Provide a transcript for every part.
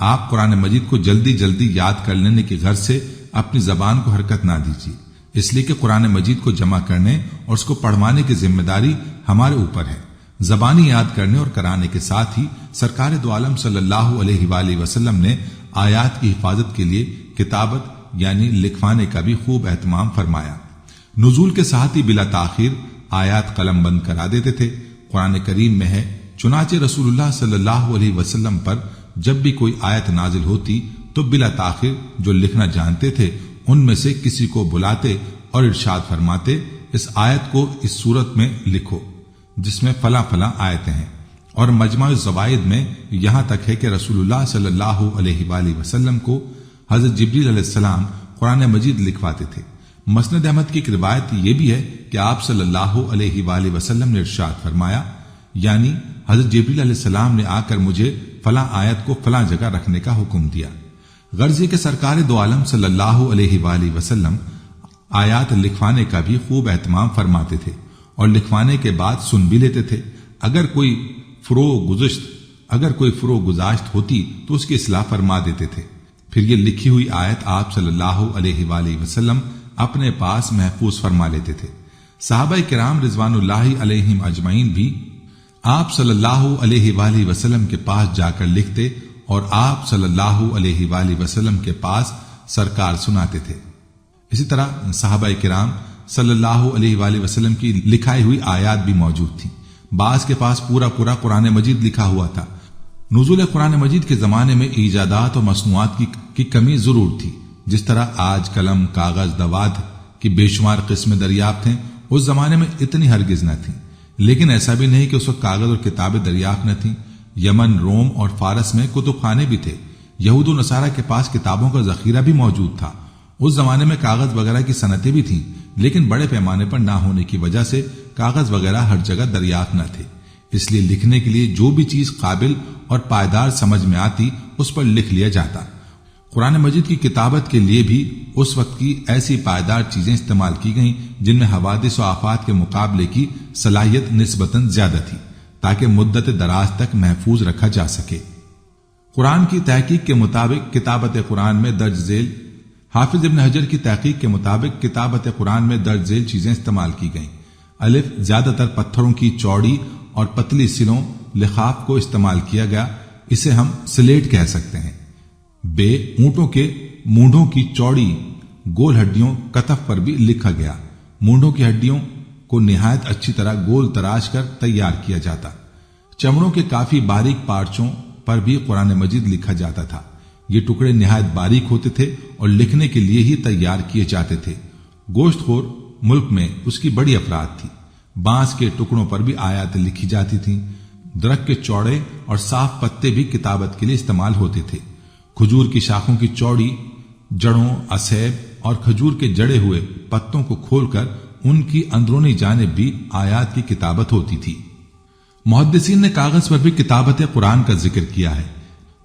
آپ قرآن مجید کو جلدی جلدی یاد کر لینے کی غرض سے اپنی زبان کو حرکت نہ دیجیے، اس لیے کہ قرآن مجید کو جمع کرنے اور اس کو پڑھوانے کی ذمہ داری ہمارے اوپر ہے۔ زبانی یاد کرنے اور کرانے کے ساتھ ہی سرکار دو عالم صلی اللہ علیہ وآلہ وسلم نے آیات کی حفاظت کے لیے کتابت یعنی لکھوانے کا بھی خوب اہتمام فرمایا۔ نزول کے ساتھ ہی بلا تاخیر آیات قلم بند کرا دیتے تھے۔ قرآن کریم میں ہے، چنانچہ رسول اللہ صلی اللہ علیہ وسلم پر جب بھی کوئی آیت نازل ہوتی تو بلا تاخیر جو لکھنا جانتے تھے ان میں سے کسی کو بلاتے اور ارشاد فرماتے، اس آیت کو اس صورت میں لکھو جس میں فلاں فلاں آیتیں ہیں۔ اور مجمع الزوائد میں یہاں تک ہے کہ رسول اللہ صلی اللہ علیہ وآلہ وسلم کو حضرت جبریل علیہ السلام قرآن مجید لکھواتے تھے۔ مسند احمد کی ایک روایت یہ بھی ہے کہ آپ صلی اللہ علیہ وآلہ وسلم نے ارشاد فرمایا، یعنی حضرت جبریل علیہ السلام نے آ کر مجھے فلاں آیت کو فلاں جگہ رکھنے کا حکم دیا۔ غرض یہ کہ سرکار دو عالم صلی اللہ علیہ وآلہ وسلم آیات لکھوانے کا بھی خوب اہتمام فرماتے تھے اور لکھوانے کے بعد سن بھی لیتے تھے۔ اگر کوئی فروغ گزاشت ہوتی تو اس کی اصلاح فرما دیتے تھے۔ پھر یہ لکھی ہوئی آیت آپ صلی اللہ علیہ وآلہ وسلم اپنے پاس محفوظ فرما لیتے تھے۔ صحابہ کرام رضوان اللہ علیہم اجمعین بھی آپ صلی اللہ علیہ وآلہ وسلم کے پاس جا کر لکھتے اور آپ صلی اللہ علیہ وآلہ وسلم کے پاس سرکار سناتے تھے۔ اسی طرح صحابہ کرام صلی اللہ علیہ وآلہ وسلم کی لکھائی ہوئی آیات بھی موجود تھیں۔ بعض کے پاس پورا قرآن مجید لکھا ہوا تھا۔ نزول قرآن مجید کے زمانے میں ایجادات اور مصنوعات کی کمی ضرور تھی۔ جس طرح آج قلم، کاغذ، دوات کی بے شمار قسمیں دریافت ہیں، اس زمانے میں اتنی ہرگز نہ تھیں۔ لیکن ایسا بھی نہیں کہ اس وقت کاغذ اور کتابیں دریافت نہ تھیں۔ یمن، روم اور فارس میں کتب خانے بھی تھے۔ یہود و نصارہ کے پاس کتابوں کا ذخیرہ بھی موجود تھا۔ اس زمانے میں کاغذ وغیرہ کی صنعتیں بھی تھیں، لیکن بڑے پیمانے پر نہ ہونے کی وجہ سے کاغذ وغیرہ ہر جگہ دریافت نہ تھے۔ اس لیے لکھنے کے لیے جو بھی چیز قابل اور پائیدار سمجھ میں آتی اس پر لکھ لیا جاتا۔ قرآن مجید کی کتابت کے لیے بھی اس وقت کی ایسی پائیدار چیزیں استعمال کی گئیں جن میں حوادث و آفات کے مقابلے کی صلاحیت نسبتاً زیادہ تھی تاکہ مدت دراز تک محفوظ رکھا جا سکے۔ قرآن کی تحقیق کے مطابق کتابت قرآن میں درج ذیل حافظ ابن حجر کی تحقیق کے مطابق کتابت قرآن میں درج ذیل چیزیں استعمال کی گئیں۔ الف، زیادہ تر پتھروں کی چوڑی اور پتلی سلوں لخاف کو استعمال کیا گیا، اسے ہم سلیٹ کہہ سکتے ہیں۔ بے، اونٹوں کے مونڈوں کی چوڑی گول ہڈیوں کتف پر بھی لکھا گیا۔ مونڈوں کی ہڈیوں کو نہایت اچھی طرح گول تراش کر تیار کیا جاتا۔ چمڑوں کے کافی باریک پارچوں پر بھی قرآن مجید لکھا جاتا تھا۔ یہ ٹکڑے نہایت باریک ہوتے تھے اور لکھنے کے لیے ہی تیار کیے جاتے تھے۔ گوشت خور ملک میں اس کی بڑی افراد تھی۔ بانس کے ٹکڑوں پر بھی آیات لکھی جاتی تھیں۔ درخت کے چوڑے اور صاف پتے بھی کتابت کے لیے استعمال ہوتے تھے۔ کھجور کی شاخوں کی چوڑی جڑوں، اسیب اور کھجور کے جڑے ہوئے پتوں کو کھول کر ان کی اندرونی جانب بھی آیات کی کتابت ہوتی تھی۔ محدثین نے کاغذ پر بھی کتابت قرآن کا ذکر کیا ہے۔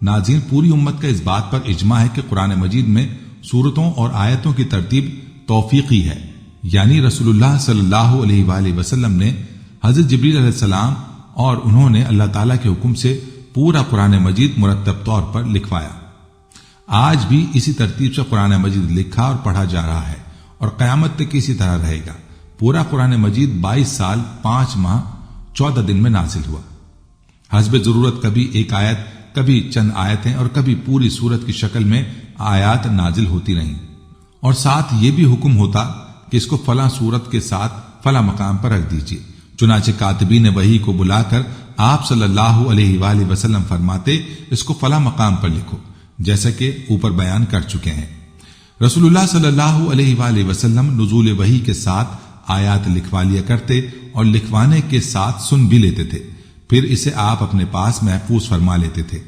ناظرین، پوری امت کا اس بات پر اجماع ہے کہ قرآن مجید میں سورتوں اور آیتوں کی ترتیب توفیقی ہے، یعنی رسول اللہ صلی اللہ علیہ وآلہ وسلم نے حضرت جبریل علیہ السلام اور انہوں نے اللہ تعالیٰ کے حکم سے پورا قرآن مجید مرتب طور پر لکھوایا۔ آج بھی اسی ترتیب سے قرآن مجید لکھا اور پڑھا جا رہا ہے اور قیامت تک اسی طرح رہے گا۔ پورا قرآن مجید 22 سال 5 ماہ 14 دن میں نازل ہوا۔ حسب ضرورت کبھی ایک آیت، کبھی چند آیتیں اور کبھی پوری سورت کی شکل میں آیات نازل ہوتی رہیں، اور ساتھ یہ بھی حکم ہوتا کہ اس کو فلاں سورت کے ساتھ فلاں مقام پر رکھ دیجیے۔ چنانچہ کاتبین وحی کو بلا کر آپ صلی اللہ علیہ وآلہ وسلم فرماتے، اس کو فلاں مقام پر لکھو، جیسا کہ اوپر بیان کر چکے ہیں۔ رسول اللہ صلی اللہ علیہ وآلہ وسلم نزول وحی کے ساتھ آیات لکھوا لیا کرتے اور لکھوانے کے ساتھ سن بھی لیتے تھے، پھر اسے آپ اپنے پاس محفوظ فرما لیتے تھے۔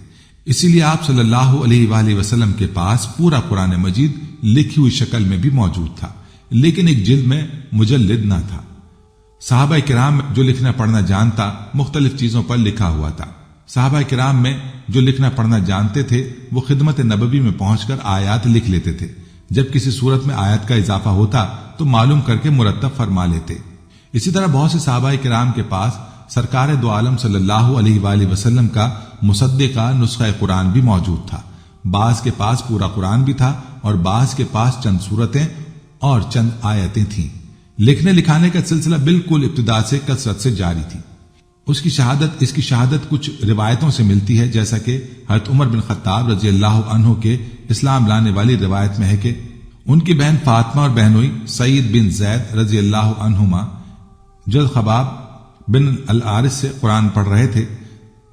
اسی لیے آپ صلی اللہ علیہ وآلہ وسلم کے پاس پورا قرآن مجید لکھی ہوئی شکل میں بھی موجود تھا، لیکن ایک جلد میں مجلد نہ تھا۔ صحابہ کرام جو لکھنا پڑھنا جانتا مختلف چیزوں پر لکھا ہوا تھا۔ صحابہ کرام میں جو لکھنا پڑھنا جانتے تھے وہ خدمت نبوی میں پہنچ کر آیات لکھ لیتے تھے۔ جب کسی صورت میں آیت کا اضافہ ہوتا تو معلوم کر کے مرتب فرما لیتے۔ اسی طرح بہت سے صحابہ کرام کے پاس سرکار دو عالم صلی اللہ علیہ وآلہ وسلم کا مصدقہ نسخہ قرآن بھی موجود تھا۔ بعض کے پاس پورا قرآن بھی تھا اور بعض کے پاس چند سورتیں اور چند آیتیں تھیں۔ لکھنے لکھانے کا سلسلہ بالکل ابتدا سے کثرت سے جاری تھی۔ اس کی شہادت کچھ روایتوں سے ملتی ہے، جیسا کہ حضرت عمر بن خطاب رضی اللہ عنہ کے اسلام لانے والی روایت میں ہے کہ ان کی بہن فاطمہ اور بہنوئی سعید بن زید رضی اللہ عنہما جد خباب بن العارث سے قرآن پڑھ رہے تھے۔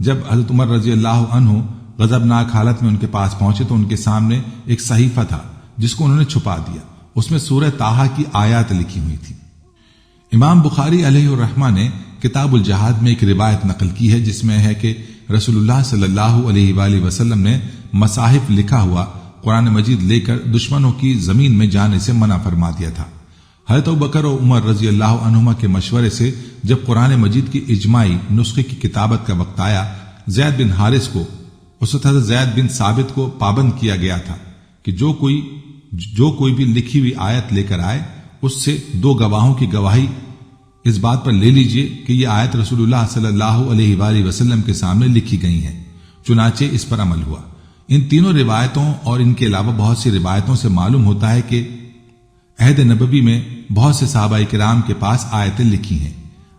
جب حضرت عمر رضی اللہ عنہ غضبناک حالت میں ان کے پاس پہنچے تو ان کے سامنے ایک صحیفہ تھا جس کو انہوں نے چھپا دیا۔ اس میں سورہ طٰہٰ کی آیات لکھی ہوئی تھی۔ امام بخاری علیہ الرحمہ نے کتاب الجہاد میں ایک روایت نقل کی ہے جس میں ہے کہ رسول اللہ صلی اللہ علیہ وآلہ وسلم نے مصاحف لکھا ہوا قرآن مجید لے کر دشمنوں کی زمین میں جانے سے منع فرما دیا تھا۔ حضرت ابوبکر و عمر رضی اللہ عنہما کے مشورے سے جب قرآن مجید کی اجماعی نسخے کی کتابت کا وقت آیا، زید بن حارث کو اس وقت حضرت زید بن ثابت کو پابند کیا گیا تھا کہ جو کوئی بھی لکھی ہوئی آیت لے کر آئے اس سے 2 گواہوں کی گواہی اس بات پر لے لیجئے کہ یہ آیت رسول اللہ صلی اللہ علیہ وآلہ وسلم کے سامنے لکھی گئی ہیں۔ چنانچہ اس پر عمل ہوا۔ ان تینوں روایتوں اور ان کے علاوہ بہت سی روایتوں سے معلوم ہوتا ہے کہ عہد نبوی میں بہت سے صحابہ کرام کے پاس آیتیں لکھی ہیں،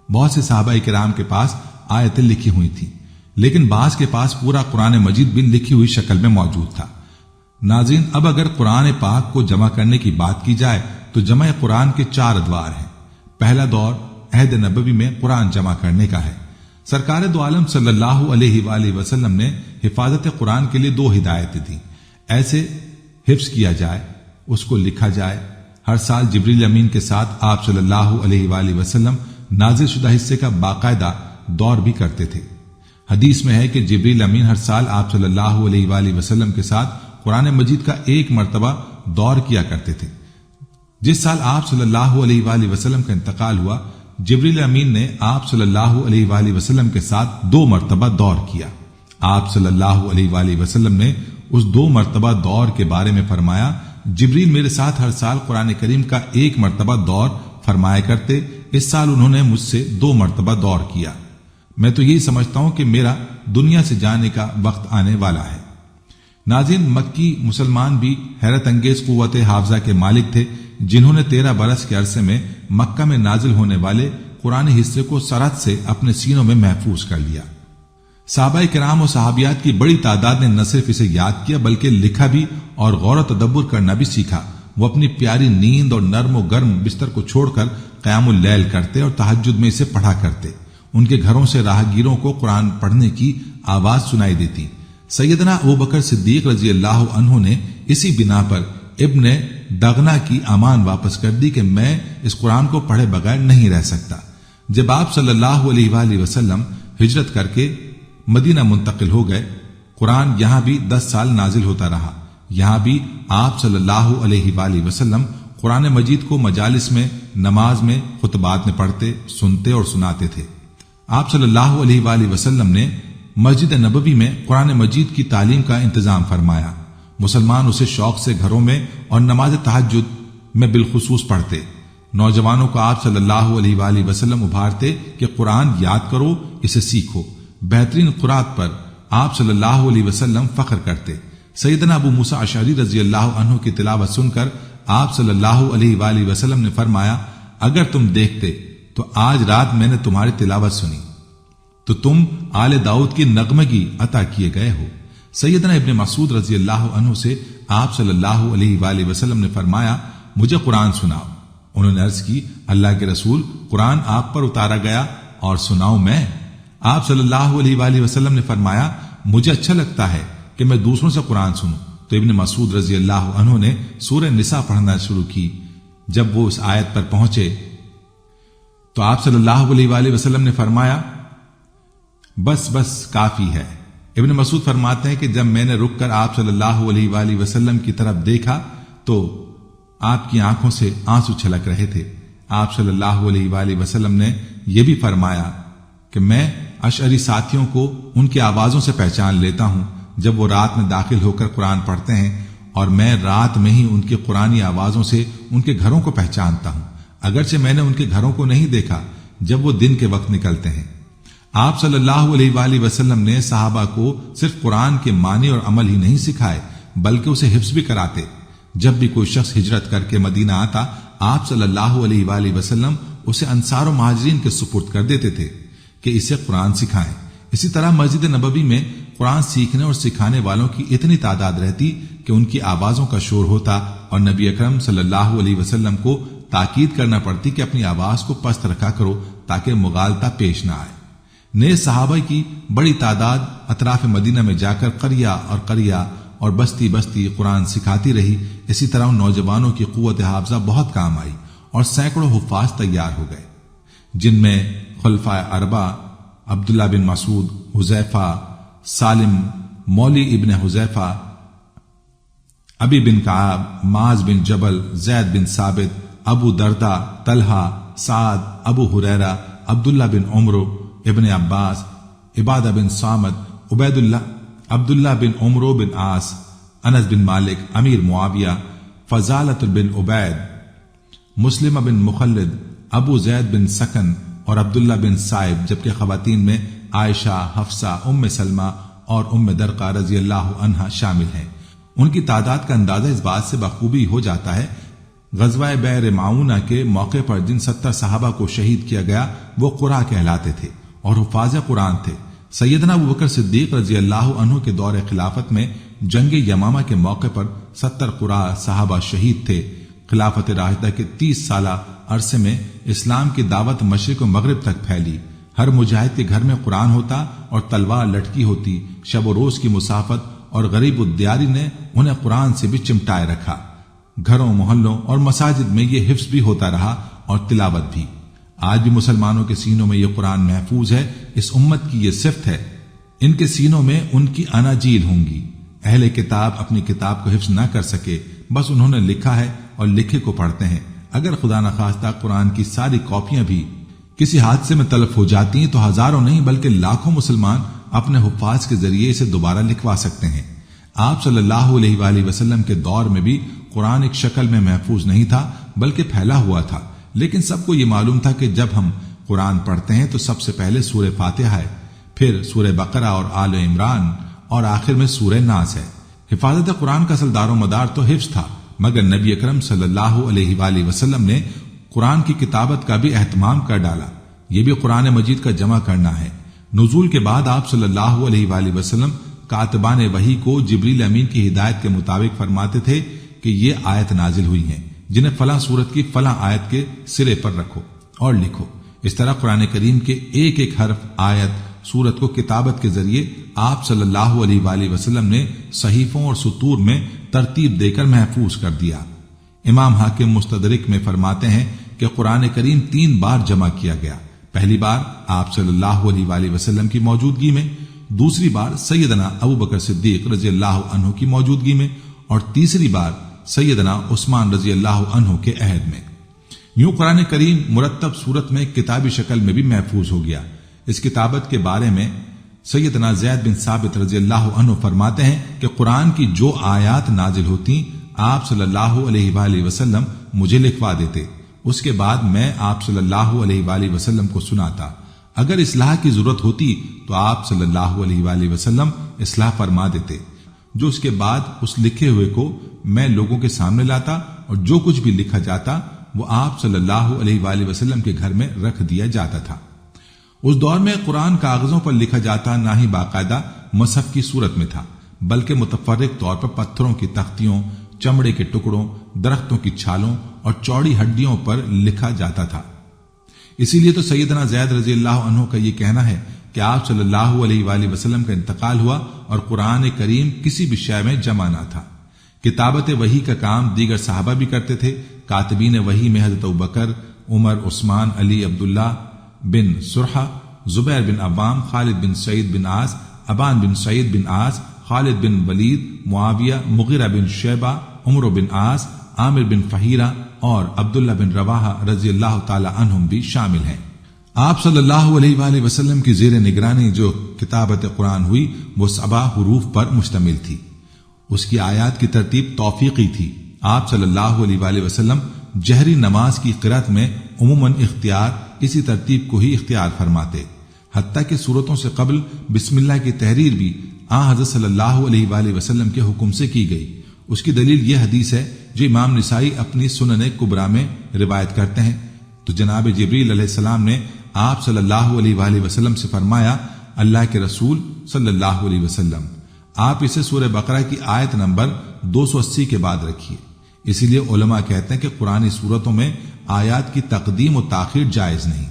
بہت سے صحابہ کرام کے پاس آیتیں لکھی ہوئی تھیں، لیکن بعض کے پاس پورا قرآن مجید بھی لکھی ہوئی شکل میں موجود تھا۔ ناظرین، اب اگر قرآن پاک کو جمع کرنے کی بات کی جائے تو جمع قرآن کے 4 ادوار ہیں۔ پہلا دور عہد نبوی میں قرآن جمع کرنے کا ہے۔ سرکار دو عالم صلی اللہ علیہ وآلہ وسلم نے حفاظت قرآن کے لیے 2 ہدایتیں دیں۔ ایسے حفظ کیا جائے، اس کو لکھا جائے۔ ہر سال جبریل امین کے ساتھ آپ صلی اللہ علیہ وآلہ وسلم نازل شدہ حصے کا باقاعدہ دور بھی کرتے تھے۔ حدیث میں ہے کہ جبریل امین ہر سال آپ صلی اللہ علیہ وآلہ وسلم کے ساتھ قرآن مجید کا 1 مرتبہ دور کیا کرتے تھے۔ جس سال آپ صلی اللہ علیہ وآلہ وسلم کا انتقال ہوا، جبریل امین نے آپ صلی اللہ علیہ وآلہ وسلم کے ساتھ 2 مرتبہ دور کیا۔ آپ صلی اللہ علیہ وآلہ وسلم نے اس 2 مرتبہ دور کے بارے میں فرمایا، جبریل میرے ساتھ ہر سال قرآن کریم کا 1 مرتبہ دور فرمایا کرتے، اس سال انہوں نے مجھ سے 2 مرتبہ دور کیا۔ میں تو یہی سمجھتا ہوں کہ میرا دنیا سے جانے کا وقت آنے والا ہے۔ ناظرین، مکی مسلمان بھی حیرت انگیز قوت حافظہ کے مالک تھے جنہوں نے 13 برس کے عرصے میں مکہ میں نازل ہونے والے قرآن حصے کو سرحد سے اپنے سینوں میں محفوظ کر لیا۔ صحابہ کرام و صحابیات کی بڑی تعداد نے نہ صرف اسے یاد کیا بلکہ لکھا بھی اور غور و تدبر کرنا بھی سیکھا۔ وہ اپنی پیاری نیند اور نرم و گرم بستر کو چھوڑ کر قیام اللیل کرتے اور تہجد میں اسے پڑھا کرتے۔ ان کے گھروں سے راہگیروں کو قرآن پڑھنے کی آواز سنائی دیتی۔ سیدنا ابوبکر صدیق رضی اللہ عنہ نے اسی بنا پر ابن دغنا کی امان واپس کر دی کہ میں اس قرآن کو پڑھے بغیر نہیں رہ سکتا۔ جب آپ صلی اللہ علیہ وآلہ وسلم ہجرت کر کے مدینہ منتقل ہو گئے، قرآن یہاں بھی 10 سال نازل ہوتا رہا۔ یہاں بھی آپ صلی اللہ علیہ وآلہ وسلم قرآن مجید کو مجالس میں، نماز میں، خطبات میں پڑھتے، سنتے اور سناتے تھے۔ آپ صلی اللہ علیہ وآلہ وسلم نے مسجد نبوی میں قرآن مجید کی تعلیم کا انتظام فرمایا۔ مسلمان اسے شوق سے گھروں میں اور نماز تہجد میں بالخصوص پڑھتے۔ نوجوانوں کو آپ صلی اللہ علیہ وآلہ وسلم ابھارتے کہ قرآن یاد کرو، اسے سیکھو۔ بہترین قرات پر آپ صلی اللہ علیہ وسلم فخر کرتے۔ سیدنا ابو موسیٰ اشعری رضی اللہ عنہ کی تلاوت سن کر آپ صلی اللہ علیہ وآلہ وسلم نے فرمایا، اگر تم دیکھتے تو آج رات میں نے تمہاری تلاوت سنی تو تم آل داؤد کی نغمگی عطا کیے گئے ہو۔ سیدنا ابن مسعود رضی اللہ عنہ سے آپ صلی اللہ علیہ وآلہ وسلم نے فرمایا، مجھے قرآن سناؤ۔ انہوں نے عرض کی، اللہ کے رسول، قرآن آپ پر اتارا گیا اور سناؤں میں؟ آپ صلی اللہ علیہ وآلہ وسلم نے فرمایا، مجھے اچھا لگتا ہے کہ میں دوسروں سے قرآن سنوں۔ تو ابن مسعود رضی اللہ عنہ نے سورہ نساء پڑھنا شروع کی۔ جب وہ اس آیت پر پہنچے تو آپ صلی اللہ علیہ وآلہ وسلم نے فرمایا، بس کافی ہے۔ ابن مسعود فرماتے ہیں کہ جب میں نے رک کر آپ صلی اللہ علیہ وآلہ وسلم کی طرف دیکھا تو آپ کی آنکھوں سے آنسو چھلک رہے تھے۔ آپ صلی اللہ علیہ وآلہ وسلم نے یہ بھی فرمایا کہ میں اشعری ساتھیوں کو ان کی آوازوں سے پہچان لیتا ہوں جب وہ رات میں داخل ہو کر قرآن پڑھتے ہیں، اور میں رات میں ہی ان کی قرآنی آوازوں سے ان کے گھروں کو پہچانتا ہوں، اگرچہ میں نے ان کے گھروں کو نہیں دیکھا جب وہ دن کے وقت نکلتے ہیں۔ آپ صلی اللہ علیہ وآلہ وسلم نے صحابہ کو صرف قرآن کے معنی اور عمل ہی نہیں سکھائے بلکہ اسے حفظ بھی کراتے۔ جب بھی کوئی شخص ہجرت کر کے مدینہ آتا، آپ صلی اللہ علیہ وآلہ وسلم اسے انصار و مہاجرین کے سپرد کر دیتے تھے کہ اسے قرآن سکھائیں۔ اسی طرح مسجد نبوی میں قرآن سیکھنے اور سکھانے والوں کی اتنی تعداد رہتی کہ ان کی آوازوں کا شور ہوتا اور نبی اکرم صلی اللہ علیہ وسلم کو تاکید کرنا پڑتی کہ اپنی آواز کو پست رکھا کرو تاکہ مغالطہ پیش نہ آئے۔ نیز صحابہ کی بڑی تعداد اطراف مدینہ میں جا کر قریہ اور بستی بستی قرآن سکھاتی رہی۔ اسی طرح ان نوجوانوں کی قوت حافظہ بہت کام آئی اور سینکڑوں حفاظ تیار ہو گئے، جن میں خلفائے اربعہ عبداللہ بن مسعود، حذیفہ، سالم مولی ابن حذیفہ، ابی بن کعب، معاذ بن جبل، زید بن ثابت، ابو دردہ، طلحہ، سعد، ابو ہریرہ، عبداللہ بن عمر، ابن عباس، عبادہ بن صامت، عبداللہ بن عمر بن عاص، انس بن مالک، امیر معاویہ، فضالۃ بن عبید، مسلم بن مخلد، ابو زید بن سکن اور عبداللہ بن صائب، جبکہ خواتین میں عائشہ، حفصہ، ام سلمہ اور ام درقہ رضی اللہ عنہا شامل ہیں۔ ان کی تعداد کا اندازہ اس بات سے بخوبی ہو جاتا ہے، غزوہ بئر معونہ کے موقع پر جن 70 صحابہ کو شہید کیا گیا وہ قرا کہلاتے تھے اور حفاظ قرآن تھے۔ سیدنا ابوبکر صدیق رضی اللہ عنہ کے دور خلافت میں جنگ یمامہ کے موقع پر 70 قرا صحابہ شہید تھے۔ خلافت راشدہ کے 30 سالہ عرصے میں اسلام کی دعوت مشرق و مغرب تک پھیلی۔ ہر مجاہد کے گھر میں قرآن ہوتا اور تلوار لٹکی ہوتی۔ شب و روز کی مسافت اور غریب الدیاری نے انہیں قرآن سے بھی چمٹائے رکھا۔ گھروں، محلوں اور مساجد میں یہ حفظ بھی ہوتا رہا اور تلاوت بھی۔ آج بھی مسلمانوں کے سینوں میں یہ قرآن محفوظ ہے۔ اس امت کی یہ صفت ہے، ان کے سینوں میں ان کی اناجیل ہوں گی۔ اہل کتاب اپنی کتاب کو حفظ نہ کر سکے، بس انہوں نے لکھا ہے اور لکھے کو پڑھتے ہیں۔ اگر خدا نخواستہ قرآن کی ساری کاپیاں بھی کسی حادثے میں تلف ہو جاتی ہیں تو ہزاروں نہیں بلکہ لاکھوں مسلمان اپنے حفاظ کے ذریعے اسے دوبارہ لکھوا سکتے ہیں۔ آپ صلی اللہ علیہ وآلہ وسلم کے دور میں بھی قرآن ایک شکل میں محفوظ نہیں تھا بلکہ پھیلا ہوا تھا، لیکن سب کو یہ معلوم تھا کہ جب ہم قرآن پڑھتے ہیں تو سب سے پہلے سورہ فاتحہ ہے، پھر سورہ بقرہ اور آل عمران اور آخر میں سورہ ناس ہے۔ حفاظت قرآن کا اصل دار و مدار تو حفظ تھا، مگر نبی اکرم صلی اللہ علیہ وآلہ وسلم نے قرآن کی کتابت کا بھی اہتمام کر ڈالا۔ یہ بھی قرآن مجید کا جمع کرنا ہے۔ نزول کے بعد آپ صلی اللہ علیہ وآلہ وسلم کاتبان وحی کو جبریل امین کی ہدایت کے مطابق فرماتے تھے کہ یہ آیت نازل ہوئی ہیں، جنہیں فلاں سورت کی فلاں آیت کے سرے پر رکھو اور لکھو۔ اس طرح قرآن کریم کے ایک ایک حرف، آیت، سورت کو کتابت کے ذریعے آپ صلی اللہ علیہ وآلہ وسلم نے صحیفوں اور سطور میں ترتیب دے کر محفوظ کر دیا۔ امام حاکم مستدرک میں فرماتے ہیں کہ قرآن کریم 3 بار جمع کیا گیا۔ پہلی بار آپ صلی اللہ علیہ وآلہ وسلم کی موجودگی میں، دوسری بار سیدنا ابوبکر صدیق رضی اللہ عنہ کی موجودگی میں، اور تیسری بار سیدنا عثمان رضی اللہ عنہ کے عہد میں۔ یوں قرآن کریم مرتب صورت میں کتابی شکل میں بھی محفوظ ہو گیا۔ اس کتابت کے بارے میں سیدنا زید بن ثابت رضی اللہ عنہ فرماتے ہیں کہ قرآن کی جو آیات نازل ہوتی آپ صلی اللہ علیہ وآلہ وسلم مجھے لکھوا دیتے، اس کے بعد میں آپ صلی اللہ علیہ وآلہ وسلم کو سناتا۔ اگر اصلاح کی ضرورت ہوتی تو آپ صلی اللہ علیہ وآلہ وسلم اصلاح فرما دیتے، جو اس کے بعد اس لکھے ہوئے کو میں لوگوں کے سامنے لاتا اور جو کچھ بھی لکھا جاتا وہ آپ صلی اللہ علیہ وآلہ وسلم کے گھر میں رکھ دیا جاتا تھا۔ اس دور میں قرآن کاغذوں پر لکھا جاتا نہ ہی باقاعدہ مصحف کی صورت میں تھا، بلکہ متفرق طور پر پتھروں کی تختیوں، چمڑے کے ٹکڑوں، درختوں کی چھالوں اور چوڑی ہڈیوں پر لکھا جاتا تھا۔ اسی لیے تو سیدنا زید رضی اللہ عنہ کا یہ کہنا ہے کہ آپ صلی اللہ علیہ وآلہ وسلم کا انتقال ہوا اور قرآن کریم کسی بھی شے میں جمع نہ تھا۔ کتابت وحی کا کام دیگر صحابہ بھی کرتے تھے۔ کاتبین وحی میں حضرت ابوبکر، عمر، عثمان، علی، عبداللہ بن سرحہ، زبیر بن عوام، خالد بن سعید بن عاص، ابان بن سعید بن عاص، خالد بن ولید، معاویہ، مغیرہ بن شیبہ، عمر بن عاص، عامر بن فہیرہ اور عبداللہ بن رواحہ رضی اللہ تعالی عنہم بھی شامل ہیں۔ آپ صلی اللہ علیہ وآلہ وسلم کی زیر نگرانی جو کتابت قرآن ہوئی وہ 7 حروف پر مشتمل تھی۔ اس کی آیات کی ترتیب توفیقی تھی۔ آپ صلی اللہ علیہ وآلہ وسلم جہری نماز کی قرأت میں عموماً اختیار اسی ترتیب کو ہی اختیار فرماتے، حتیٰ کہ سورتوں سے قبل بسم اللہ کی تحریر بھی حضرت صلی اللہ علیہ وآلہ وسلم کے حکم سے کی گئی۔ اس کی دلیل یہ حدیث ہے جو امام نسائی اپنی سنن کبریٰ میں روایت کرتے ہیں۔ تو جناب جبریل علیہ السلام نے آپ صلی اللہ علیہ وآلہ وسلم سے فرمایا، اللہ کے رسول صلی اللہ علیہ وسلم، آپ اسے سورہ بقرہ کی آیت نمبر 280 کے بعد رکھیے۔ اسی لیے علماء کہتے ہیں کہ قرآنی صورتوں میں آیات کی تقدیم و تاخیر جائز نہیں۔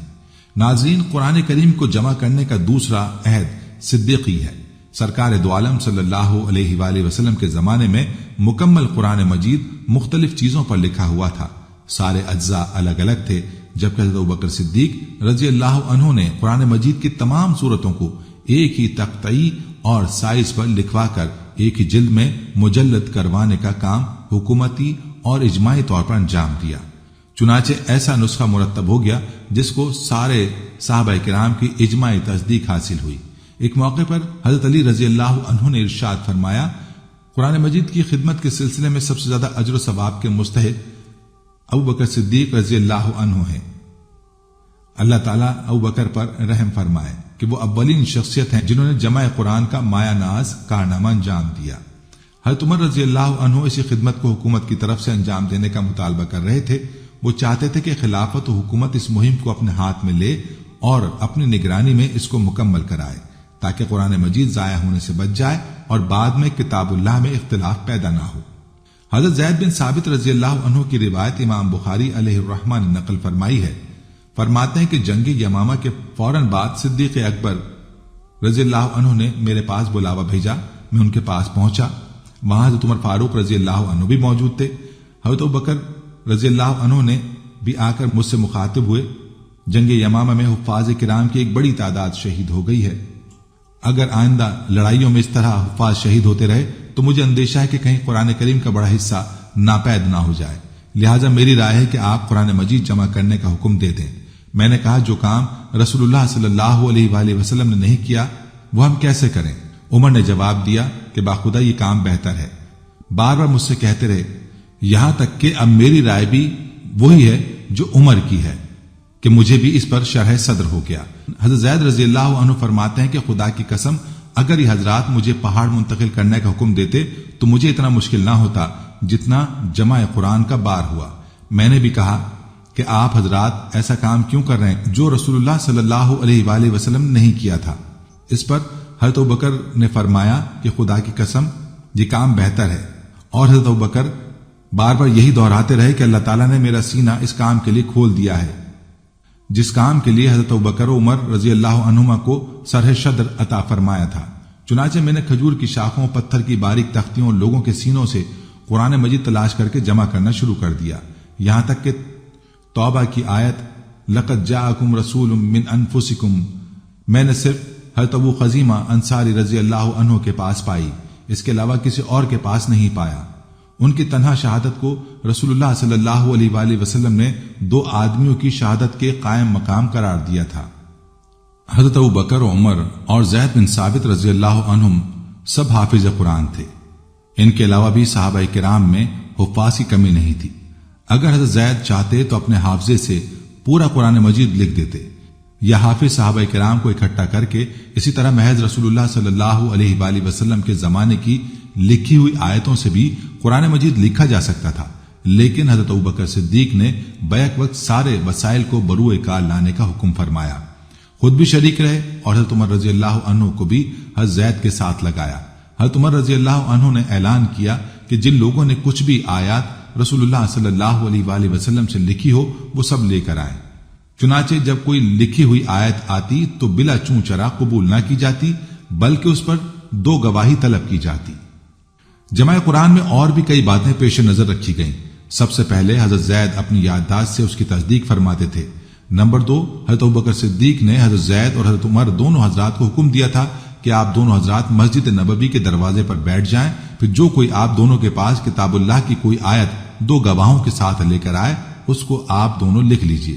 ناظرین، قرآن کریم کو جمع کرنے کا دوسرا عہد صدیقی ہے۔ سرکار دو عالم صلی اللہ علیہ وآلہ وسلم کے زمانے میں مکمل قرآن مجید مختلف چیزوں پر لکھا ہوا تھا، سارے اجزاء الگ الگ تھے، جبکہ حضرت ابوبکر صدیق رضی اللہ عنہ نے قرآن مجید کی تمام سورتوں کو ایک ہی تختئی اور سائز پر لکھوا کر ایک ہی جلد میں مجلد کروانے کا کام حکومتی اور اجماعی طور پر انجام دیا۔ چنانچہ ایسا نسخہ مرتب ہو گیا جس کو سارے صحابہ کرام کی اجماعی تصدیق حاصل ہوئی۔ ایک موقع پر حضرت علی رضی اللہ عنہ نے ارشاد فرمایا، قرآن مجید کی خدمت کے سلسلے میں سب سے زیادہ اجر و ثواب کے مستحق ابوبکر صدیق رضی اللہ عنہ ہیں۔ اللہ تعالیٰ ابوبکر پر رحم فرمائے کہ وہ اولین شخصیت ہیں جنہوں نے جمع قرآن کا مایہ ناز کارنامہ انجام دیا۔ حضرت عمر رضی اللہ عنہ اسی خدمت کو حکومت کی طرف سے انجام دینے کا مطالبہ کر رہے تھے۔ وہ چاہتے تھے کہ خلافت و حکومت اس مہم کو اپنے ہاتھ میں لے اور اپنی نگرانی میں اس کو مکمل کرائے تاکہ قرآن مجید ضائع ہونے سے بچ جائے اور بعد میں کتاب اللہ میں اختلاف پیدا نہ ہو۔ حضرت زید بن ثابت رضی اللہ عنہ کی روایت امام بخاری علیہ الرحمہ نے نقل فرمائی ہے۔ فرماتے ہیں کہ جنگ یمامہ کے فوراً بعد صدیق اکبر رضی اللہ عنہ نے میرے پاس بلاوا بھیجا۔ میں ان کے پاس پہنچا، وہاں حضرت عمر فاروق رضی اللہ عنہ بھی موجود تھے۔ حضرت ابوبکر رضی اللہ عنہ نے بھی آ کر مجھ سے مخاطب ہوئے، جنگ یمامہ میں حفاظ کرام کی ایک بڑی تعداد شہید ہو گئی ہے۔ اگر آئندہ لڑائیوں میں اس طرح حفاظ شہید ہوتے رہے تو مجھے اندیشہ ہے کہ کہیں قرآن کریم کا بڑا حصہ ناپید نہ ہو جائے، لہٰذا میری رائے ہے کہ آپ قرآن مجید جمع کرنے کا حکم دے دیں۔ میں نے کہا، جو کام رسول اللہ صلی اللہ علیہ وآلہ وسلم نے نہیں کیا وہ ہم کیسے کریں؟ عمر نے جواب دیا کہ باخدا یہ کام بہتر ہے۔ بار بار مجھ سے کہتے رہے، یہاں تک کہ اب میری رائے بھی وہی ہے جو عمر کی ہے کہ مجھے بھی اس پر شرح صدر ہو گیا۔ حضرت زید رضی اللہ عنہ فرماتے ہیں کہ خدا کی قسم، اگر یہ حضرات مجھے پہاڑ منتقل کرنے کا حکم دیتے تو مجھے اتنا مشکل نہ ہوتا جتنا جمع قرآن کا بار ہوا۔ میں نے بھی کہا کہ آپ حضرات ایسا کام کیوں کر رہے ہیں جو رسول اللہ صلی اللہ علیہ وآلہ وسلم نے نہیں کیا تھا۔ اس پر حضرت ابوبکر نے فرمایا کہ خدا کی قسم یہ کام بہتر ہے، اور حضرت ابوبکر بار بار یہی دہراتے رہے کہ اللہ تعالیٰ نے میرا سینہ اس کام کے لیے کھول دیا ہے جس کام کے لیے حضرت ابوبکر و عمر رضی اللہ عنہما کو سرح صدر عطا فرمایا تھا۔ چنانچہ میں نے کھجور کی شاخوں، پتھر کی باریک تختیوں اور لوگوں کے سینوں سے قرآن مجید تلاش کر کے جمع کرنا شروع کر دیا، یہاں تک کہ توبہ کی آیت لقد جاءکم رسول من انفسکم میں نے صرف حضرت ابو خزیمہ انصاری رضی اللہ عنہ کے پاس پائی، اس کے علاوہ کسی اور کے پاس نہیں پایا۔ ان کی تنہا شہادت کو رسول اللہ صلی اللہ علیہ وآلہ وسلم نے 2 آدمیوں کی شہادت کے قائم مقام قرار دیا تھا۔ حضرت ابوبکر و عمر اور زید بن ثابت رضی اللہ عنہم سب حافظ قرآن تھے۔ ان کے علاوہ بھی صحابہ کرام میں حفاظ کی کمی نہیں تھی۔ اگر حضرت زید چاہتے تو اپنے حافظے سے پورا قرآن مجید لکھ دیتے، یا حافظ صحابہ کرام کو اکٹھا کر کے اسی طرح محض رسول اللہ صلی اللہ علیہ وآلہ وسلم کے زمانے کی لکھی ہوئی آیتوں سے بھی قرآن مجید لکھا جا سکتا تھا، لیکن حضرت ابوبکر صدیق نے بیک وقت سارے وسائل کو بروئے کار لانے کا حکم فرمایا، خود بھی شریک رہے اور حضرت عمر رضی اللہ عنہ کو بھی حضرت زید کے ساتھ لگایا۔ حضرت عمر رضی اللہ عنہ نے اعلان کیا کہ جن لوگوں نے کچھ بھی آیات رسول اللہ صلی اللہ علیہ وآلہ وسلم سے لکھی ہو وہ سب لے کر آئیں۔ چنانچہ جب کوئی لکھی ہوئی آیت آتی تو بلا چوں چرا قبول نہ کی جاتی، بلکہ اس پر 2 گواہی طلب کی جاتی۔ جمع قرآن میں اور بھی کئی باتیں پیش نظر رکھی گئیں۔ سب سے پہلے حضرت زید اپنی یادداشت سے اس کی تصدیق فرماتے تھے۔ نمبر 2، حضرت ابوبکر صدیق نے حضرت زید اور حضرت عمر دونوں حضرات کو حکم دیا تھا کہ آپ دونوں حضرات مسجد نبوی کے دروازے پر بیٹھ جائیں، پھر جو کوئی آپ دونوں کے پاس کتاب اللہ کی کوئی آیت 2 گواہوں کے ساتھ لے کر آئے اس کو آپ دونوں لکھ لیجئے۔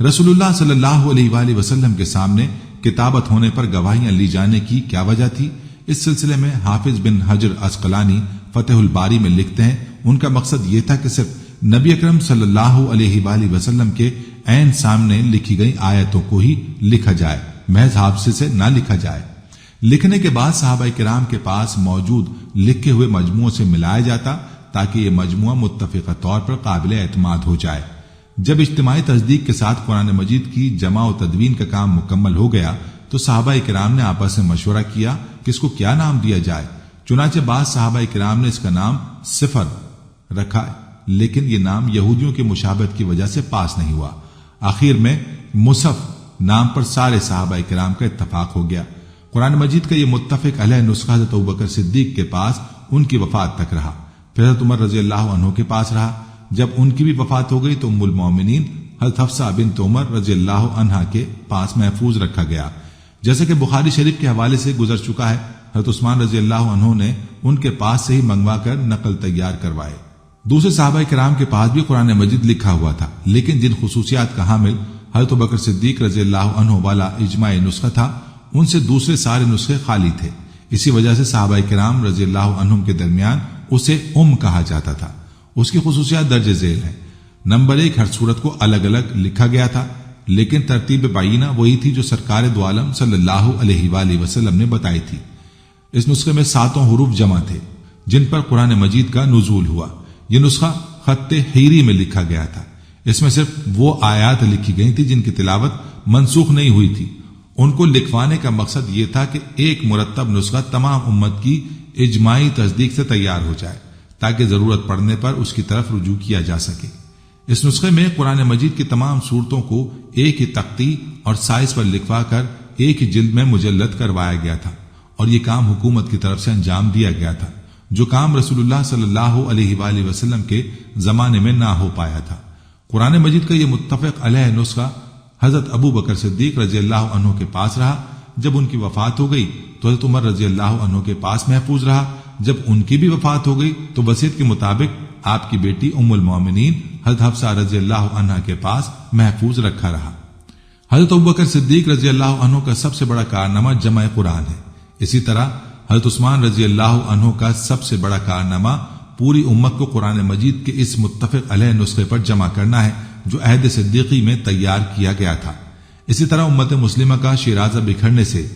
رسول اللہ صلی اللہ علیہ وآلہ وسلم کے سامنے کتابت ہونے پر گواہیاں لی جانے کی کیا وجہ تھی؟ اس سلسلے میں حافظ بن حجر عسقلانی فتح الباری میں لکھتے ہیں، ان کا مقصد یہ تھا کہ صرف نبی اکرم صلی اللہ علیہ وآلہ وسلم کے عین سامنے لکھی گئی آیتوں کو ہی لکھا جائے، محض حافظے سے نہ لکھا جائے۔ لکھنے کے بعد صحابہ کرام کے پاس موجود لکھے ہوئے مجموعوں سے ملایا جاتا تاکہ یہ مجموعہ متفقہ طور پر قابل اعتماد ہو جائے۔ جب اجتماعی تصدیق کے ساتھ قرآن مجید کی جمع و تدوین کا کام مکمل ہو گیا تو صحابہ کرام نے آپس میں مشورہ کیا کہ اس کو کیا نام دیا جائے۔ چنانچہ بعض صحابہ کرام نے اس کا نام صفر رکھا، لیکن یہ نام یہودیوں کی مشابہت کی وجہ سے پاس نہیں ہوا۔ آخر میں مصحف نام پر سارے صحابہ کرام کا اتفاق ہو گیا۔ قرآن مجید کا یہ متفق علیہ نسخہ حضرت ابوبکر صدیق کے پاس ان کی وفات تک رہا، پھر حضرت عمر رضی اللہ عنہ کے پاس رہا۔ جب ان کی بھی وفات ہو گئی تو ام المومنین حضرت حفصہ بنت عمر رضی اللہ عنہا کے پاس محفوظ رکھا گیا۔ جیسے کہ بخاری شریف کے حوالے سے گزر چکا ہے، حضرت عثمان رضی اللہ عنہ نے ان کے پاس سے ہی منگوا کر نقل تیار کروائے۔ دوسرے صحابہ کرام کے پاس بھی قرآن مجید لکھا ہوا تھا، لیکن جن خصوصیات کا حامل حضرت ابوبکر صدیق رضی اللہ عنہ والا اجماعی نسخہ تھا، ان سے دوسرے سارے نسخے خالی تھے۔ اسی وجہ سے صحابہ کرام رضی اللہ عنہم کے درمیان اسے کہا جاتا تھا۔ اس کی خصوصیات درج ذیل ہیں۔ نمبر 1، ہر سورت کو الگ الگ لکھا گیا تھا، لیکن ترتیب بعینہ وہی تھی جو سرکار دو عالم صلی اللہ علیہ وآلہ وسلم نے بتائی تھی۔ اس نسخے میں 7 حروف جمع تھے جن پر قرآن مجید کا نزول ہوا۔ یہ نسخہ خط حیری میں لکھا گیا تھا۔ اس میں صرف وہ آیات لکھی گئی تھی جن کی تلاوت منسوخ نہیں ہوئی تھی۔ ان کو لکھوانے کا مقصد یہ تھا کہ ایک مرتب نسخہ تمام امت کی اجماعی تصدیق سے تیار ہو جائے تاکہ ضرورت پڑنے پر اس کی طرف رجوع کیا جا سکے۔ اس نسخے میں قرآن مجید کی تمام صورتوں کو ایک ہی تختی اور سائز پر لکھوا کر ایک ہی جلد میں مجلد کروایا گیا تھا، اور یہ کام حکومت کی طرف سے انجام دیا گیا تھا، جو کام رسول اللہ صلی اللہ علیہ وآلہ وسلم کے زمانے میں نہ ہو پایا تھا۔ قرآن مجید کا یہ متفق علیہ نسخہ حضرت ابو بکر صدیق رضی اللہ عنہ کے پاس رہا۔ جب ان کی وفات ہو گئی تو حضرت عمر رضی اللہ عنہ کے پاس محفوظ رہا۔ جب ان کی بھی وفات ہو گئی تو وصیت کے مطابق آپ کی بیٹی ام المومنین حضرت حفصہ رضی اللہ عنہ کے پاس محفوظ رکھا رہا۔ حضرت ابوبکر صدیق رضی اللہ عنہ کا سب سے بڑا کارنامہ جمع قرآن ہے۔ اسی طرح حضرت عثمان رضی اللہ عنہ کا سب سے بڑا کارنامہ پوری امت کو قرآن مجید کے اس متفق علیہ نسخے پر جمع کرنا ہے جو عہد صدیقی میں تیار کیا گیا تھا۔ اسی طرح امت مسلمہ کا شیرازہ بکھرنے سے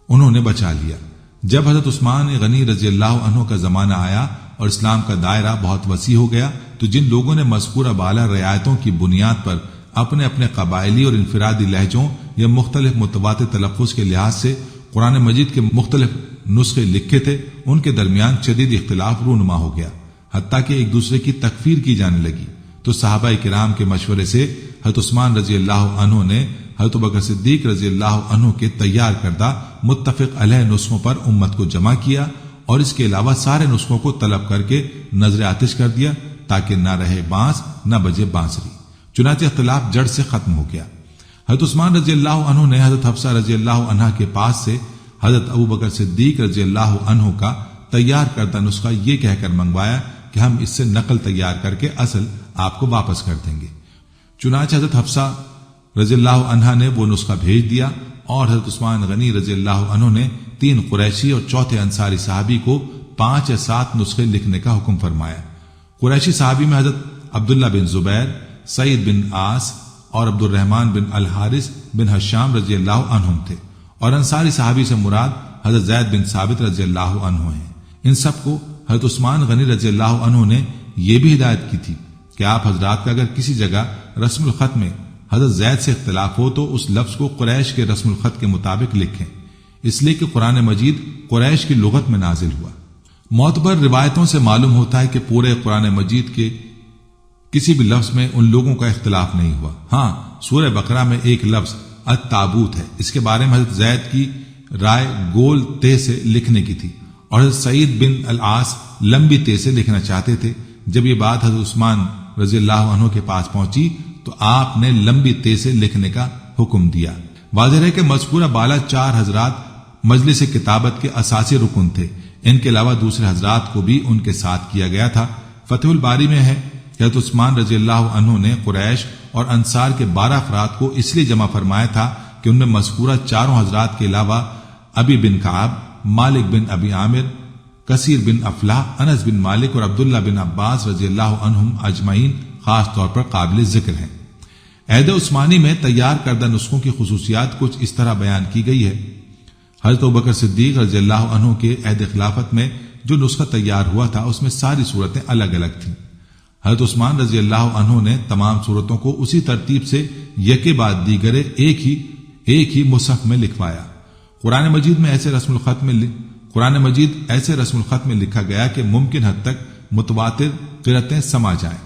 انہوں نے بچا لیا۔ جب حضرت عثمان غنی رضی اللہ عنہ کا زمانہ آیا اور اسلام کا دائرہ بہت وسیع ہو گیا تو جن لوگوں نے مذکورہ بالا رعایتوں کی بنیاد پر اپنے اپنے قبائلی اور انفرادی لہجوں یا مختلف متواتر تلفظ کے لحاظ سے قرآن مجید کے مختلف نسخے لکھے تھے، ان کے درمیان شدید اختلاف رونما ہو گیا، حتیٰ کہ ایک دوسرے کی تکفیر کی جانے لگی۔ تو صحابہ کرام کے مشورے سے حضرت عثمان رضی اللہ عنہ نے حضرت ابوبکر صدیق رضی اللہ عنہ کے تیار کردہ متفق علیہ نسخوں پر امت کو جمع کیا، اور اس کے علاوہ سارے نسخوں کو طلب کر کے نظر آتش کر دیا تاکہ نہ رہے بانس نہ بجے بانسری۔ چنانچہ اختلاف جڑ سے ختم ہو گیا۔ حضرت عثمان رضی اللہ عنہ نے حضرت حفصہ رضی اللہ عنہ کے پاس سے حضرت ابوبکر صدیق رضی اللہ عنہ کا تیار کردہ نسخہ یہ کہہ کر منگوایا کہ ہم اس سے نقل تیار کر کے اصل آپ کو واپس کر دیں گے۔ چنانچہ حضرت حفصہ رضی اللہ عنہ نے وہ نسخہ بھیج دیا، اور حضرت عثمان غنی رضی اللہ عنہ نے 3 قریشی اور چوتھے انصاری صحابی کو 5 یا 7 نسخے لکھنے کا حکم فرمایا۔ قریشی صحابی میں حضرت عبداللہ بن زبیر، سعید بن عاص اور عبد الرحمن بن الحارث بن حشام رضی اللہ عنہم تھے، اور انصاری صحابی سے مراد حضرت زید بن ثابت رضی اللہ عنہ ہیں۔ ان سب کو حضرت عثمان غنی رضی اللہ عنہ نے یہ بھی ہدایت کی تھی کہ آپ حضرات کا اگر کسی جگہ رسم الخط میں حضرت زید سے اختلاف ہو تو اس لفظ کو قریش کے رسم الخط کے مطابق لکھیں، اس لیے کہ قرآن مجید قریش کی لغت میں نازل ہوا۔ معتبر روایتوں سے معلوم ہوتا ہے کہ پورے قرآن مجید کے کسی بھی لفظ میں ان لوگوں کا اختلاف نہیں ہوا۔ ہاں، سورہ بقرہ میں ایک لفظ التابوت ہے، اس کے بارے میں حضرت زید کی رائے گول تے سے لکھنے کی تھی، اور حضرت سعید بن العاص لمبی تے سے لکھنا چاہتے تھے۔ جب یہ بات حضرت عثمان رضی اللہ عنہ کے پاس پہنچی تو آپ نے لمبی تے سے لکھنے کا حکم دیا۔ واضح ہے کہ مذکورہ بالا 4 حضرات مجلس کتابت کے اساسی رکن تھے، ان کے علاوہ دوسرے حضرات کو بھی ان کے ساتھ کیا گیا تھا۔ فتح الباری میں ہے کہ حضرت عثمان رضی اللہ عنہ نے قریش اور انصار کے 12 افراد کو اس لیے جمع فرمایا تھا کہ ان میں مذکورہ 4 حضرات کے علاوہ ابی بن کعب، مالک بن ابی عامر، کثیر بن افلاح، انس بن مالک اور عبداللہ بن عباس رضی اللہ عنہم اجمعین خاص طور پر قابل ذکر ہیں۔ عہد عثمانی میں تیار کردہ نسخوں کی خصوصیات کچھ اس طرح بیان کی گئی ہے۔ حضرت ابوبکر صدیق رضی اللہ عنہ کے عہد خلافت میں جو نسخہ تیار ہوا تھا اس میں ساری صورتیں الگ الگ تھیں۔ حضرت عثمان رضی اللہ عنہ نے تمام صورتوں کو اسی ترتیب سے یکے بعد دیگرے ایک ہی مصحف میں لکھوایا۔ قرآن مجید ایسے رسم الخط میں لکھا گیا کہ ممکن حد تک متواتر قرأتیں سما جائیں۔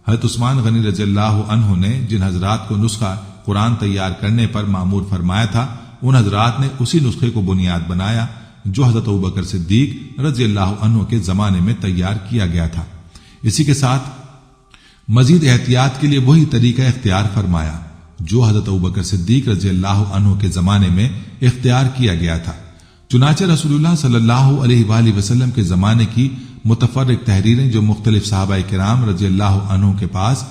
حضرت عثمان غنی رضی اللہ عنہ نے جن حضرات کو نسخہ قرآن تیار کرنے پر مامور فرمایا تھا، ان حضرات نے اسی نسخے کو بنیاد بنایا جو حضرت ابوبکر صدیق رضی اللہ عنہ کے زمانے میں تیار کیا گیا تھا۔ اسی کے ساتھ مزید احتیاط کے لیے وہی طریقہ اختیار فرمایا جو حضرت ابوبکر صدیق رضی اللہ عنہ کے زمانے میں اختیار کیا گیا تھا۔ چنانچہ رسول اللہ صلی اللہ علیہ وآلہ وسلم کے زمانے کی متفرق تحریریں جو مختلف صحابہ کرام رضی اللہ عنہ کے پاس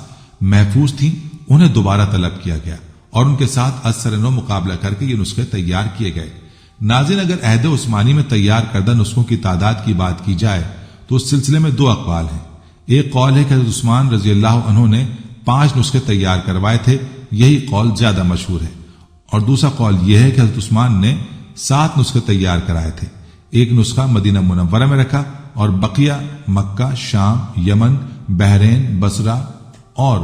محفوظ تھیں، انہیں دوبارہ طلب کیا گیا اور ان کے ساتھ اثر نو مقابلہ کر کے یہ نسخے تیار کیے گئے۔ ناظرین، اگر عہد عثمانی میں تیار کردہ نسخوں کی تعداد کی بات کی جائے تو اس سلسلے میں دو اقوال ہیں۔ ایک قول ہے کہ حضرت عثمان رضی اللہ عنہ نے 5 نسخے تیار کروائے تھے، یہی قول زیادہ مشہور ہے، اور دوسرا قول یہ ہے کہ حضرت عثمان نے 7 نسخے تیار کرائے تھے۔ ایک نسخہ مدینہ منورہ میں رکھا اور بقیہ مکہ، شام، یمن، بحرین، بصرہ اور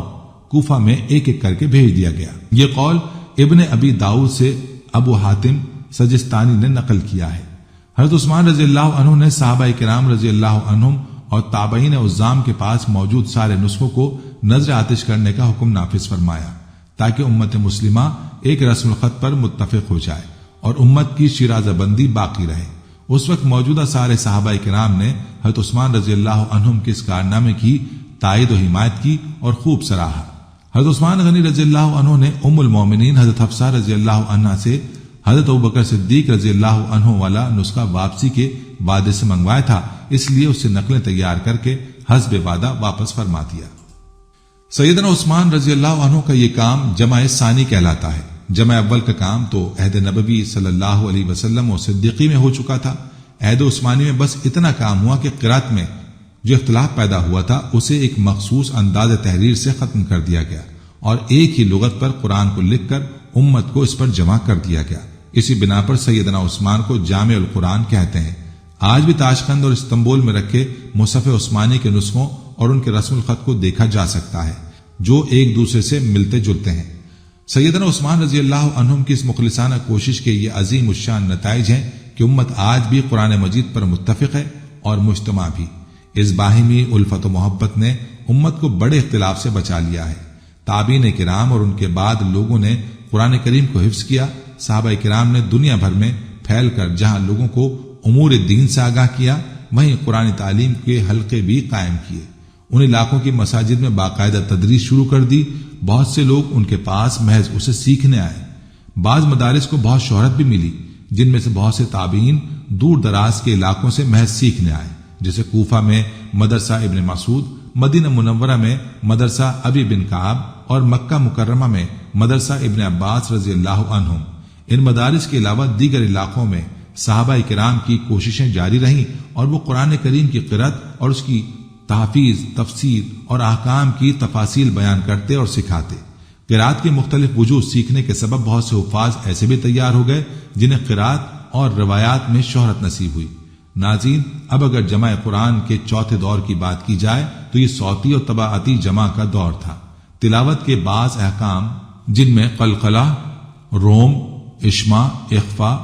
کوفہ میں ایک ایک کر کے بھیج دیا گیا۔ یہ قول ابن ابی داؤد سے ابو حاتم سجستانی نے نقل کیا ہے۔ حضرت عثمان رضی اللہ عنہ نے صحابہ کرام رضی اللہ عنہم اور تابعین عظام کے پاس موجود سارے نسخوں کو نظر آتش کرنے کا حکم نافذ فرمایا تاکہ امت مسلمہ ایک رسم الخط پر متفق ہو جائے اور امت کی شیرازہ بندی باقی رہے۔ اس وقت موجودہ سارے صحابہ کرام نے حضرت عثمان رضی اللہ عنہم کے اس کارنامے کی تائید و حمایت کی اور خوب سراہا۔ حضرت عثمان غنی رضی اللہ عنہ نے ام المومنین حضرت حفصہ رضی اللہ عنہا سے حضرت ابوبکر صدیق رضی اللہ عنہ والا نسخہ واپسی کے وعدے سے منگوایا تھا، اس لیے اس سے نقلیں تیار کر کے حسب وعدہ واپس فرما دیا۔ سیدنا عثمان رضی اللہ عنہ کا یہ کام جمع ثانی کہلاتا ہے۔ جمع اول کا کام تو عہد نبوی صلی اللہ علیہ وسلم اور صدیقی میں ہو چکا تھا۔ عہد عثمانی میں بس اتنا کام ہوا کہ قرأت میں جو اختلاف پیدا ہوا تھا اسے ایک مخصوص انداز تحریر سے ختم کر دیا گیا اور ایک ہی لغت پر قرآن کو لکھ کر امت کو اس پر جمع کر دیا گیا۔ اسی بنا پر سیدنا عثمان کو جامع القرآن کہتے ہیں۔ آج بھی تاشقند اور استنبول میں رکھے مصحف عثمانی کے نسخوں اور ان کے رسم الخط کو دیکھا جا سکتا ہے جو ایک دوسرے سے ملتے جلتے ہیں۔ سیدنا عثمان رضی اللہ عنہم کی اس مخلصانہ کوشش کے یہ عظیم الشان نتائج ہیں کہ امت آج بھی قرآن مجید پر متفق ہے اور مجتمع بھی۔ اس باہمی الفت و محبت نے امت کو بڑے اختلاف سے بچا لیا ہے۔ تابعین کرام اور ان کے بعد لوگوں نے قرآن کریم کو حفظ کیا۔ صحابہ کرام نے دنیا بھر میں پھیل کر جہاں لوگوں کو امور دین سے آگاہ کیا، وہیں قرآن تعلیم کے حلقے بھی قائم کیے۔ ان علاقوں کی مساجد میں باقاعدہ تدریس شروع کر دی۔ بہت سے لوگ ان کے پاس محض اسے سیکھنے آئے۔ بعض مدارس کو بہت شہرت بھی ملی، جن میں سے بہت سے تابعین دور دراز کے علاقوں سے محض سیکھنے آئے، جیسے کوفہ میں مدرسہ ابن مسعود، مدینہ منورہ میں مدرسہ ابی بن کعب اور مکہ مکرمہ میں مدرسہ ابن عباس رضی اللہ عنہم۔ ان مدارس کے علاوہ دیگر علاقوں میں صحابہ کرام کی کوششیں جاری رہیں اور وہ قرآن کریم کی قرأت اور اس کی تحفیظ، تفسیر اور احکام کی تفاصیل بیان کرتے اور سکھاتے۔ قرأت کے مختلف وجوہ سیکھنے کے سبب بہت سے حفاظ ایسے بھی تیار ہو گئے جنہیں قرأت اور روایات میں شہرت نصیب ہوئی۔ ناظرین، اب اگر جمع قرآن کے چوتھے دور کی بات کی جائے تو یہ صوتی اور طباعتی جمع کا دور تھا۔ تلاوت کے بعض احکام جن میں قلقلہ، روم، اشماع، اخفاء،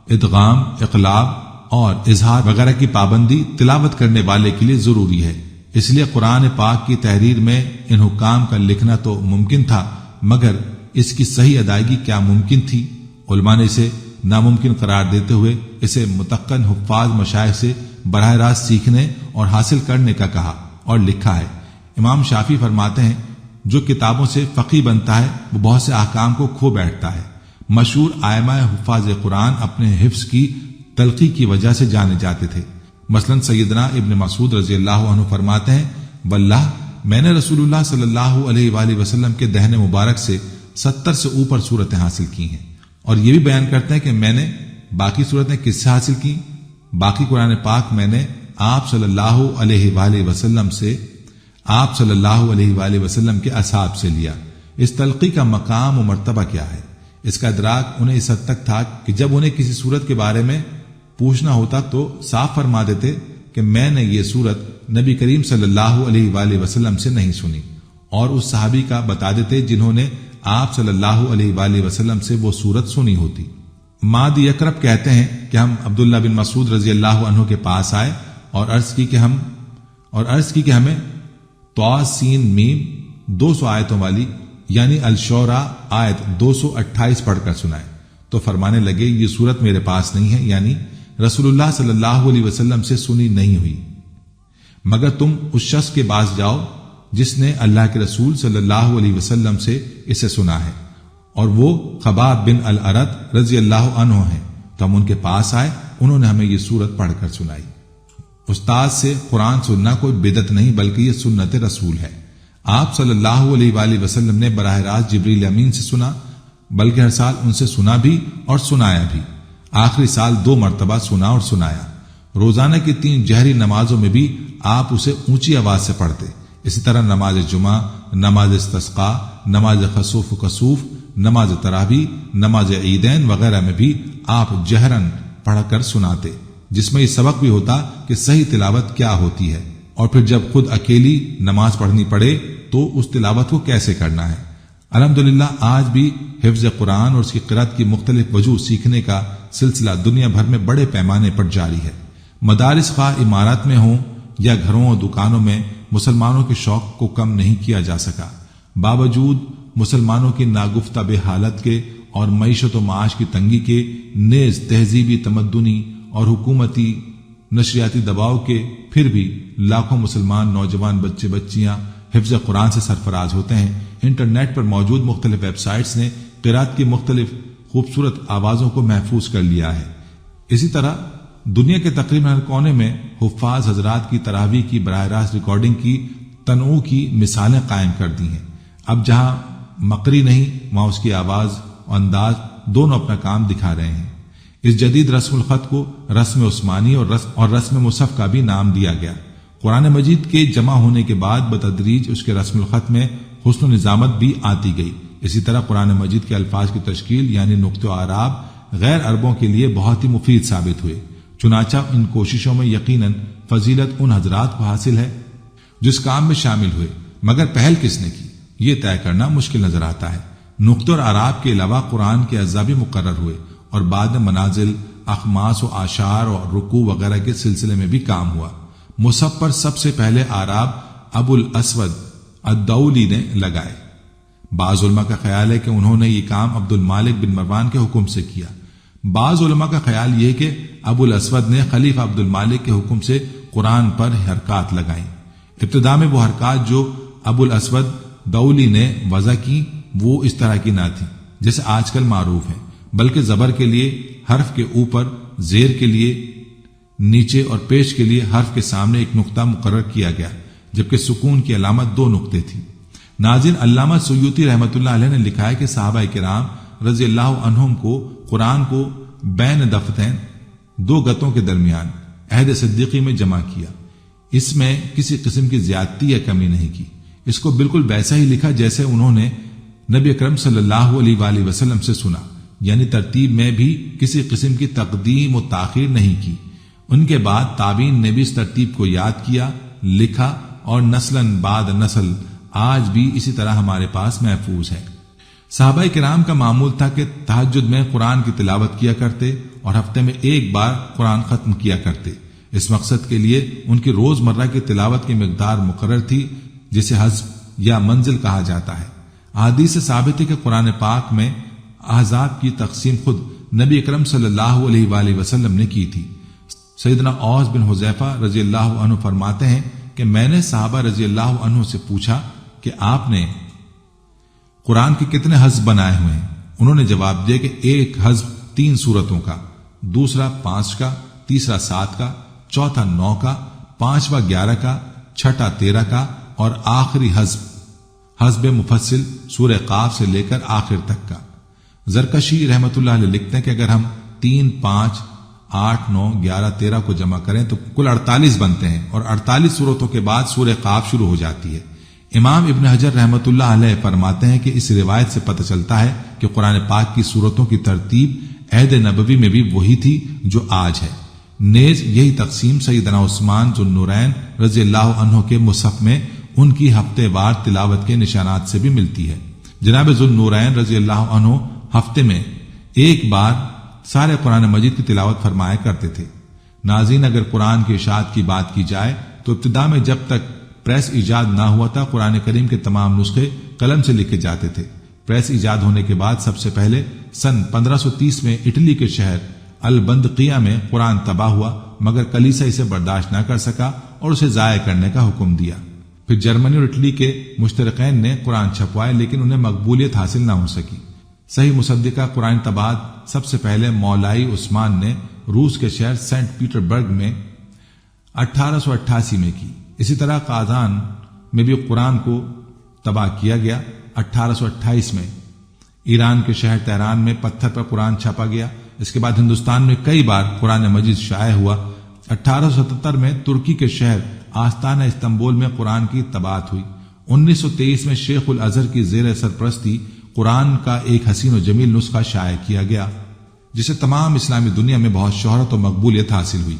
ادغام، اقلاب اور اظہار وغیرہ کی پابندی تلاوت کرنے والے کے لیے ضروری ہے۔ اس لیے قرآن پاک کی تحریر میں ان حکام کا لکھنا تو ممکن تھا، مگر اس کی صحیح ادائیگی کیا ممکن تھی؟ علماء نے اسے ناممکن قرار دیتے ہوئے اسے متقن حفاظ مشائخ سے براہ راست سیکھنے اور حاصل کرنے کا کہا اور لکھا ہے۔ امام شافعی فرماتے ہیں، جو کتابوں سے فقیہ بنتا ہے وہ بہت سے احکام کو کھو بیٹھتا ہے۔ مشہور ائمہ حفاظ قرآن اپنے حفظ کی تلقی کی وجہ سے جانے جاتے تھے۔ مثلا سیدنا ابن مسعود رضی اللہ عنہ فرماتے ہیں، واللہ میں نے رسول اللہ صلی اللہ علیہ وآلہ وسلم کے دہن مبارک سے 70 سے اوپر صورتیں حاصل کی ہیں، اور یہ بھی بیان کرتے ہیں کہ میں نے باقی صورتیں کس سے حاصل کی؟ باقی قرآن پاک میں نے آپ صلی اللہ علیہ وآلہ وسلم کے اصحاب سے لیا۔ اس تلقی کا مقام و مرتبہ کیا ہے؟ اس کا ادراک انہیں اس حد تک تھا کہ جب انہیں کسی صورت کے بارے میں پوچھنا ہوتا تو صاف فرما دیتے کہ میں نے یہ صورت نبی کریم صلی اللہ علیہ وآلہ وسلم سے نہیں سنی، اور اس صحابی کا بتا دیتے جنہوں نے آپ صلی اللہ علیہ وآلہ وسلم سے وہ صورت سنی ہوتی۔ ماد یکرب کہتے ہیں کہ ہم عبداللہ بن مسعود رضی اللہ عنہ کے پاس آئے اور عرض کی کہ ہمیں طا سین میم 200 آیتوں والی یعنی الشورى آیت 228 پڑھ کر سنائے، تو فرمانے لگے یہ صورت میرے پاس نہیں ہے، یعنی رسول اللہ صلی اللہ علیہ وسلم سے سنی نہیں ہوئی، مگر تم اس شخص کے پاس جاؤ جس نے اللہ کے رسول صلی اللہ علیہ وسلم سے اسے سنا ہے، اور وہ خباب بن الارت رضی اللہ عنہ ہیں۔ تو ہم ان کے پاس آئے، انہوں نے ہمیں یہ سورت پڑھ کر سنائی۔ استاد سے قرآن سننا کوئی بدعت نہیں بلکہ یہ سنت رسول ہے۔ آپ صلی اللہ علیہ وآلہ وسلم نے براہ راست جبریل امین سے سنا، بلکہ ہر سال ان سے سنا بھی اور سنایا بھی۔ آخری سال 2 مرتبہ سنا اور سنایا۔ روزانہ کی 3 جہری نمازوں میں بھی آپ اسے اونچی آواز سے پڑھتے۔ اسی طرح نماز جمعہ، نماز استسقاء، نماز خسوف و کسوف، نماز تراویح، نماز عیدین وغیرہ میں بھی آپ جہرن پڑھ کر سناتے، جس میں یہ سبق بھی ہوتا کہ صحیح تلاوت کیا ہوتی ہے، اور پھر جب خود اکیلی نماز پڑھنی پڑے تو اس تلاوت کو کیسے کرنا ہے۔ الحمدللہ آج بھی حفظ قرآن اور اس کی قرأت کی مختلف وجوہ سیکھنے کا سلسلہ دنیا بھر میں بڑے پیمانے پر جاری ہے۔ مدارس خواہ عمارات میں ہوں یا گھروں اور دکانوں میں مسلمانوں کے شوق کو کم نہیں کیا جا سکا۔ باوجود مسلمانوں کی ناگفتہ حالت کے اور معیشت و معاش کی تنگی کے، نیز تہذیبی، تمدنی اور حکومتی نشریاتی دباؤ کے، پھر بھی لاکھوں مسلمان نوجوان بچے بچیاں حفظ قرآن سے سرفراز ہوتے ہیں۔ انٹرنیٹ پر موجود مختلف ویب سائٹس نے قرأت کی مختلف خوبصورت آوازوں کو محفوظ کر لیا ہے۔ اسی طرح دنیا کے تقریباً ہر کونے میں حفاظ حضرات کی تراویح کی براہ راست ریکارڈنگ کی تنوع کی مثالیں قائم کر دی ہیں۔ اب جہاں مقری نہیں، وہاں اس کی آواز اور انداز دونوں اپنا کام دکھا رہے ہیں۔ اس جدید رسم الخط کو رسم عثمانی اور رسم مصحف کا بھی نام دیا گیا۔ قرآن مجید کے جمع ہونے کے بعد بتدریج اس کے رسم الخط میں حسن و نظامت بھی آتی گئی۔ اسی طرح قرآن مجید کے الفاظ کی تشکیل یعنی نقطہ و اعراب غیر عربوں کے لیے بہت ہی مفید ثابت ہوئے۔ چنانچہ ان کوششوں میں یقیناً فضیلت ان حضرات کو حاصل ہے جس کام میں شامل ہوئے، مگر پہل کس نے کی یہ طے کرنا مشکل نظر آتا ہے۔ نقطہ اور اعراب کے علاوہ قرآن کے اجزاء بھی مقرر ہوئے، اور بعد میں منازل، اخماس و آشار اور رکوع وغیرہ کے سلسلے میں بھی کام ہوا۔ مصحف پر سب سے پہلے اعراب ابو الاسود الدولی نے لگائے۔ بعض علماء کا خیال ہے کہ انہوں نے یہ کام عبد المالک بن مروان کے حکم سے کیا۔ بعض علماء کا خیال یہ کہ ابو الاسود نے خلیفہ عبد المالک کے حکم سے قرآن پر حرکات لگائیں۔ ابتدا میں وہ حرکات جو ابو الاسود دولی نے وضع کی وہ اس طرح کی نہ تھی جیسے آج کل معروف ہے، بلکہ زبر کے لیے حرف کے اوپر، زیر کے لیے نیچے اور پیش کے لیے حرف کے سامنے ایک نقطہ مقرر کیا گیا، جبکہ سکون کی علامت 2 نقطے تھی۔ ناظرین، علامہ سیوطی رحمۃ اللہ علیہ نے لکھا ہے کہ صحابہ کرام رضی اللہ عنہم کو قرآن کو بین دفتین 2 گتوں کے درمیان عہد صدیقی میں جمع کیا۔ اس میں کسی قسم کی زیادتی یا کمی نہیں کی، اس کو بالکل ویسا ہی لکھا جیسے انہوں نے نبی اکرم صلی اللہ علیہ وآلہ وسلم سے سنا، یعنی ترتیب میں بھی کسی قسم کی تقدیم و تاخیر نہیں کی۔ ان کے بعد تابعین نے بھی اس ترتیب کو یاد کیا، لکھا، اور نسلاً بعد نسل آج بھی اسی طرح ہمارے پاس محفوظ ہے۔ صحابہ کرام کا معمول تھا کہ تہجد میں قرآن کی تلاوت کیا کرتے اور ہفتے میں 1 بار قرآن ختم کیا کرتے۔ اس مقصد کے لیے ان کی روزمرہ کی تلاوت کی مقدار مقرر تھی، جسے حزب یا منزل کہا جاتا ہے۔ احادیث سے ثابت ہے کہ قرآن پاک میں احزاب کی تقسیم خود نبی اکرم صلی اللہ علیہ وآلہ وسلم نے کی تھی۔ سیدنا اوس بن حذیفہ رضی اللہ عنہ فرماتے ہیں کہ میں نے صحابہ رضی اللہ عنہ سے پوچھا کہ آپ نے قرآن کے کتنے حزب بنائے ہوئے ہیں؟ انہوں نے جواب دیا کہ ایک حزب 3 سورتوں کا، دوسرا 5 کا، تیسرا 7 کا، چوتھا 9 کا، پانچواں 11 کا، چھٹا 13 کا، اور آخری حزب مفصل سورہ قاف سے لے کر آخر تک کا۔ زرکشی رحمت اللہ علیہ لکھتے ہیں کہ اگر ہم 3، 5، 8، 9، 11، 13 کو جمع کریں تو کل 48 بنتے ہیں، اور 48 سورتوں کے بعد سورہ قاف شروع ہو جاتی ہے۔ امام ابن حجر رحمۃ اللہ علیہ فرماتے ہیں کہ اس روایت سے پتہ چلتا ہے کہ قرآن پاک کی سورتوں کی ترتیب عہد نبوی میں بھی وہی تھی جو آج ہے۔ نیز یہی تقسیم سیدنا عثمان ذو النورین رضی اللہ عنہ کے مصحف میں ان کی ہفتے وار تلاوت کے نشانات سے بھی ملتی ہے۔ جناب ذو النورین رضی اللہ عنہ ہفتے میں ایک بار سارے قرآن مجید کی تلاوت فرمایا کرتے تھے۔ ناظرین، اگر قرآن کی اشاعت کی بات کی جائے تو ابتدا میں جب تک پریس ایجاد نہ ہوا تھا قرآن کریم کے تمام نسخے قلم سے لکھے جاتے تھے۔ پریس ایجاد ہونے کے بعد سب سے پہلے سن 1530 میں اٹلی کے شہر البندقیہ میں قرآن تباہ ہوا، مگر کلیسا اسے برداشت نہ کر سکا اور اسے ضائع کرنے کا حکم دیا۔ پھر جرمنی اور اٹلی کے مشترکین نے قرآن چھپوائے لیکن انہیں مقبولیت حاصل نہ ہو سکی۔ صحیح مصدقہ قرآن طباعت سب سے پہلے مولائی عثمان نے روس کے شہر سینٹ پیٹر برگ میں 1888 میں کی۔ اسی طرح قازان میں بھی قرآن کو تباہ کیا گیا۔ 1828 میں ایران کے شہر تہران میں پتھر پر قرآن چھاپا گیا۔ اس کے بعد ہندوستان میں کئی بار قرآن مجید شائع ہوا۔ 1877 میں ترکی کے شہر آستانہ استنبول میں قرآن کی طباعت ہوئی۔ 1923 میں شیخ الازہر کی زیر سرپرستی قرآن کا ایک حسین و جمیل نسخہ شائع کیا گیا، جسے تمام اسلامی دنیا میں بہت شہرت و مقبولیت حاصل ہوئی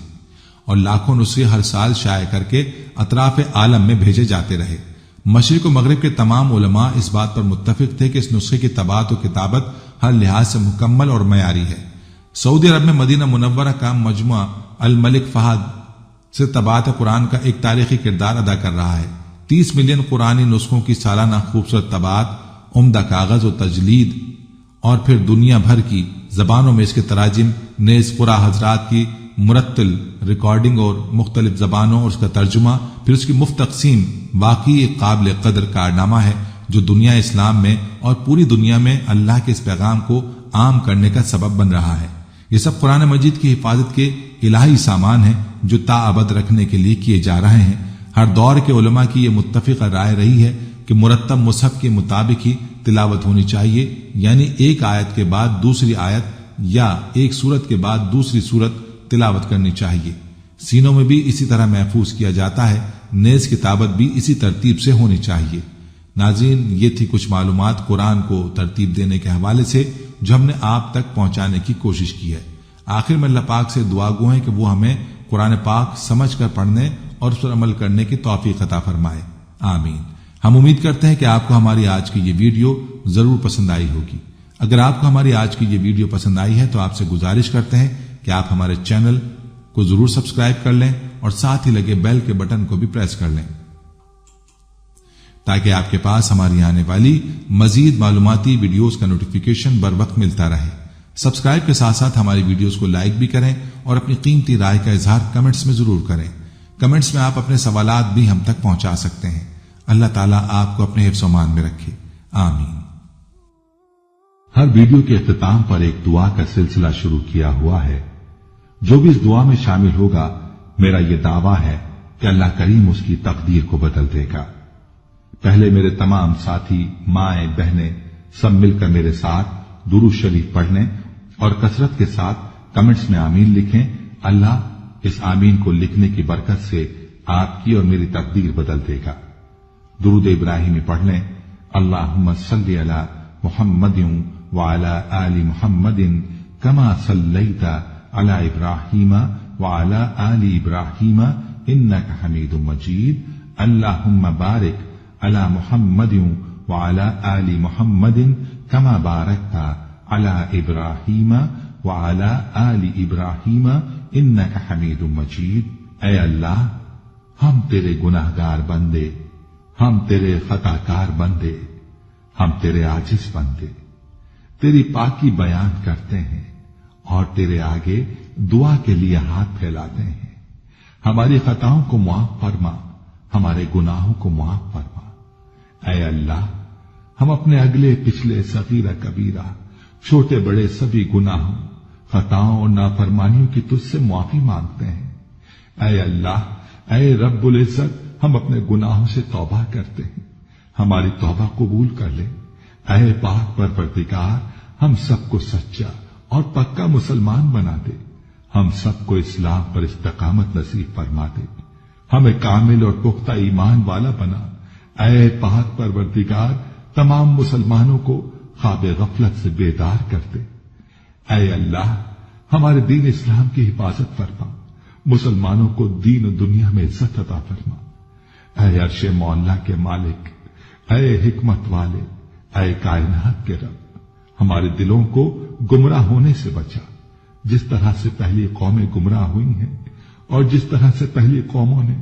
اور لاکھوں نسخے ہر سال شائع کر کے اطراف عالم میں بھیجے جاتے رہے۔ مشرق و مغرب کے تمام علماء اس بات پر متفق تھے کہ اس نسخے کی طباعت و کتابت ہر لحاظ سے مکمل اور معیاری ہے۔ سعودی عرب میں مدینہ منورہ کا مجمع الملک فہد سے طباعت قرآن کا ایک تاریخی کردار ادا کر رہا ہے۔ 30 ملین قرآنی نسخوں کی سالانہ خوبصورت طباعت، عمدہ کاغذ و تجلید، اور پھر دنیا بھر کی زبانوں میں اس کے تراجم، نیز قرآ حضرات کی مرتل ریکارڈنگ اور مختلف زبانوں اور اس کا ترجمہ، پھر اس کی مفت تقسیم واقعی ایک قابل قدر کارنامہ ہے جو دنیا اسلام میں اور پوری دنیا میں اللہ کے اس پیغام کو عام کرنے کا سبب بن رہا ہے۔ یہ سب قرآن مجید کی حفاظت کے الہی سامان ہیں جو تا ابد رکھنے کے لیے کیے جا رہے ہیں۔ ہر دور کے علماء کی یہ متفق رائے رہی ہے کہ مرتب مصحف کے مطابق ہی تلاوت ہونی چاہیے، یعنی ایک آیت کے بعد دوسری آیت یا ایک سورت کے بعد دوسری سورت تلاوت کرنی چاہیے۔ سینوں میں بھی اسی طرح محفوظ کیا جاتا ہے، نیز کتابت بھی اسی ترتیب سے ہونی چاہیے۔ ناظرین، یہ تھی کچھ معلومات قرآن کو ترتیب دینے کے حوالے سے جو ہم نے آپ تک پہنچانے کی کوشش کی ہے۔ آخر میں اللہ پاک سے دعا گو ہے کہ وہ ہمیں قرآن پاک سمجھ کر پڑھنے اور اس پر عمل کرنے کی توفیق عطا فرمائے، آمین۔ ہم امید کرتے ہیں کہ آپ کو ہماری آج کی یہ ویڈیو ضرور پسند آئی ہوگی۔ اگر آپ کو ہماری آج کی یہ ویڈیو پسند آئی ہے تو آپ سے گزارش کرتے ہیں کہ آپ ہمارے چینل کو ضرور سبسکرائب کر لیں اور ساتھ ہی لگے بیل کے بٹن کو بھی پریس کر لیں تاکہ آپ کے پاس ہماری آنے والی مزید معلوماتی ویڈیوز کا نوٹیفیکیشن بر وقت ملتا رہے۔ سبسکرائب کے ساتھ ساتھ ہماری ویڈیوز کو لائک بھی کریں اور اپنی قیمتی رائے کا اظہار کمنٹس میں ضرور کریں۔ کمنٹس میں آپ اپنے سوالات بھی ہم تک پہنچا سکتے ہیں۔ اللہ تعالیٰ آپ کو اپنے حفظ و امان میں رکھے، آمین۔ ہر ویڈیو کے اختتام پر ایک دعا کا سلسلہ شروع کیا ہوا ہے۔ جو بھی اس دعا میں شامل ہوگا، میرا یہ دعویٰ ہے کہ اللہ کریم اس کی تقدیر کو بدل دے گا۔ پہلے میرے تمام ساتھی، مائیں، بہنیں سب مل کر میرے ساتھ درود شریف پڑھ لیں اور کثرت کے ساتھ کمنٹس میں آمین لکھیں۔ اللہ اس آمین کو لکھنے کی برکت سے آپ کی اور میری تقدیر بدل دے گا۔ درود ابراہیمی پڑھ لیں۔ اللہم صلی علی محمد وعلی آل محمد کما صلیت علی ابراہیم وعلی آل ابراہیم انک حمید مجید۔ اللہم بارک علی محمد وعلی آل محمد کما بارکت علی ابراہیم وعلی آل ابراہیم انک حمید مجید۔ اے اللہ، ہم تیرے گناہگار بندے، ہم تیرے خطا کار بندے، ہم تیرے عاجز بندے تیری پاکی بیان کرتے ہیں اور تیرے آگے دعا کے لیے ہاتھ پھیلاتے ہیں۔ ہماری خطاؤں کو معاف فرما، ہمارے گناہوں کو معاف فرما۔ اے اللہ، ہم اپنے اگلے پچھلے صغیرہ کبیرہ، چھوٹے بڑے سبھی گناہوں، خطاؤں اور نافرمانیوں کی تجھ سے معافی مانگتے ہیں۔ اے اللہ، اے رب العزت، ہم اپنے گناہوں سے توبہ کرتے ہیں، ہماری توبہ قبول کر لے۔ اے پاک پروردگار، ہم سب کو سچا اور پکا مسلمان بنا دے، ہم سب کو اسلام پر استقامت نصیب فرما دے، ہمیں کامل اور پختہ ایمان والا بنا۔ اے پاک پروردگار تمام مسلمانوں کو خواب غفلت سے بیدار کر دے۔ اے اللہ ہمارے دین اسلام کی حفاظت فرما، مسلمانوں کو دین و دنیا میں عزت عطا فرما۔ اے عرش مولا کے مالک، اے حکمت والے، اے کائنات کے رب، ہمارے دلوں کو گمراہ ہونے سے بچا، جس طرح سے پہلی قومیں گمراہ ہوئی ہیں اور جس طرح سے پہلی قوموں نے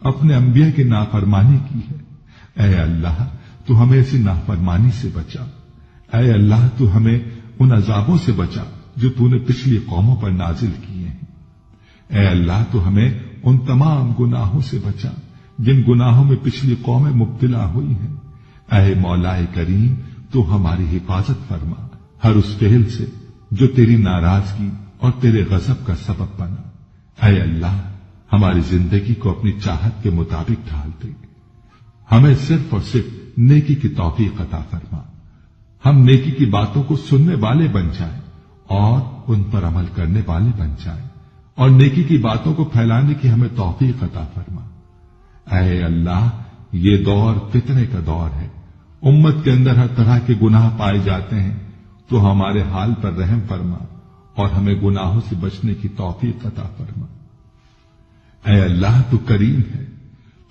اپنے انبیاء کی نافرمانی کی ہے۔ اے اللہ تو ہمیں ایسی نافرمانی سے بچا۔ اے اللہ تو ہمیں ان عذابوں سے بچا جو تو نے پچھلی قوموں پر نازل کیے ہیں۔ اے اللہ تو ہمیں ان تمام گناہوں سے بچا جن گناہوں میں پچھلی قومیں مبتلا ہوئی ہیں۔ اے مولا کریم تو ہماری حفاظت فرما ہر اس فعل سے جو تیری ناراضگی اور تیرے غضب کا سبب بنا۔ اے اللہ ہماری زندگی کو اپنی چاہت کے مطابق ڈھال دے، ہمیں صرف اور صرف نیکی کی توفیق عطا فرما، ہم نیکی کی باتوں کو سننے والے بن جائیں اور ان پر عمل کرنے والے بن جائیں، اور نیکی کی باتوں کو پھیلانے کی ہمیں توفیق عطا فرما۔ اے اللہ یہ دور فتنے کا دور ہے، امت کے اندر ہر طرح کے گناہ پائے جاتے ہیں، تو ہمارے حال پر رحم فرما اور ہمیں گناہوں سے بچنے کی توفیق عطا فرما۔ اے اللہ تو کریم ہے،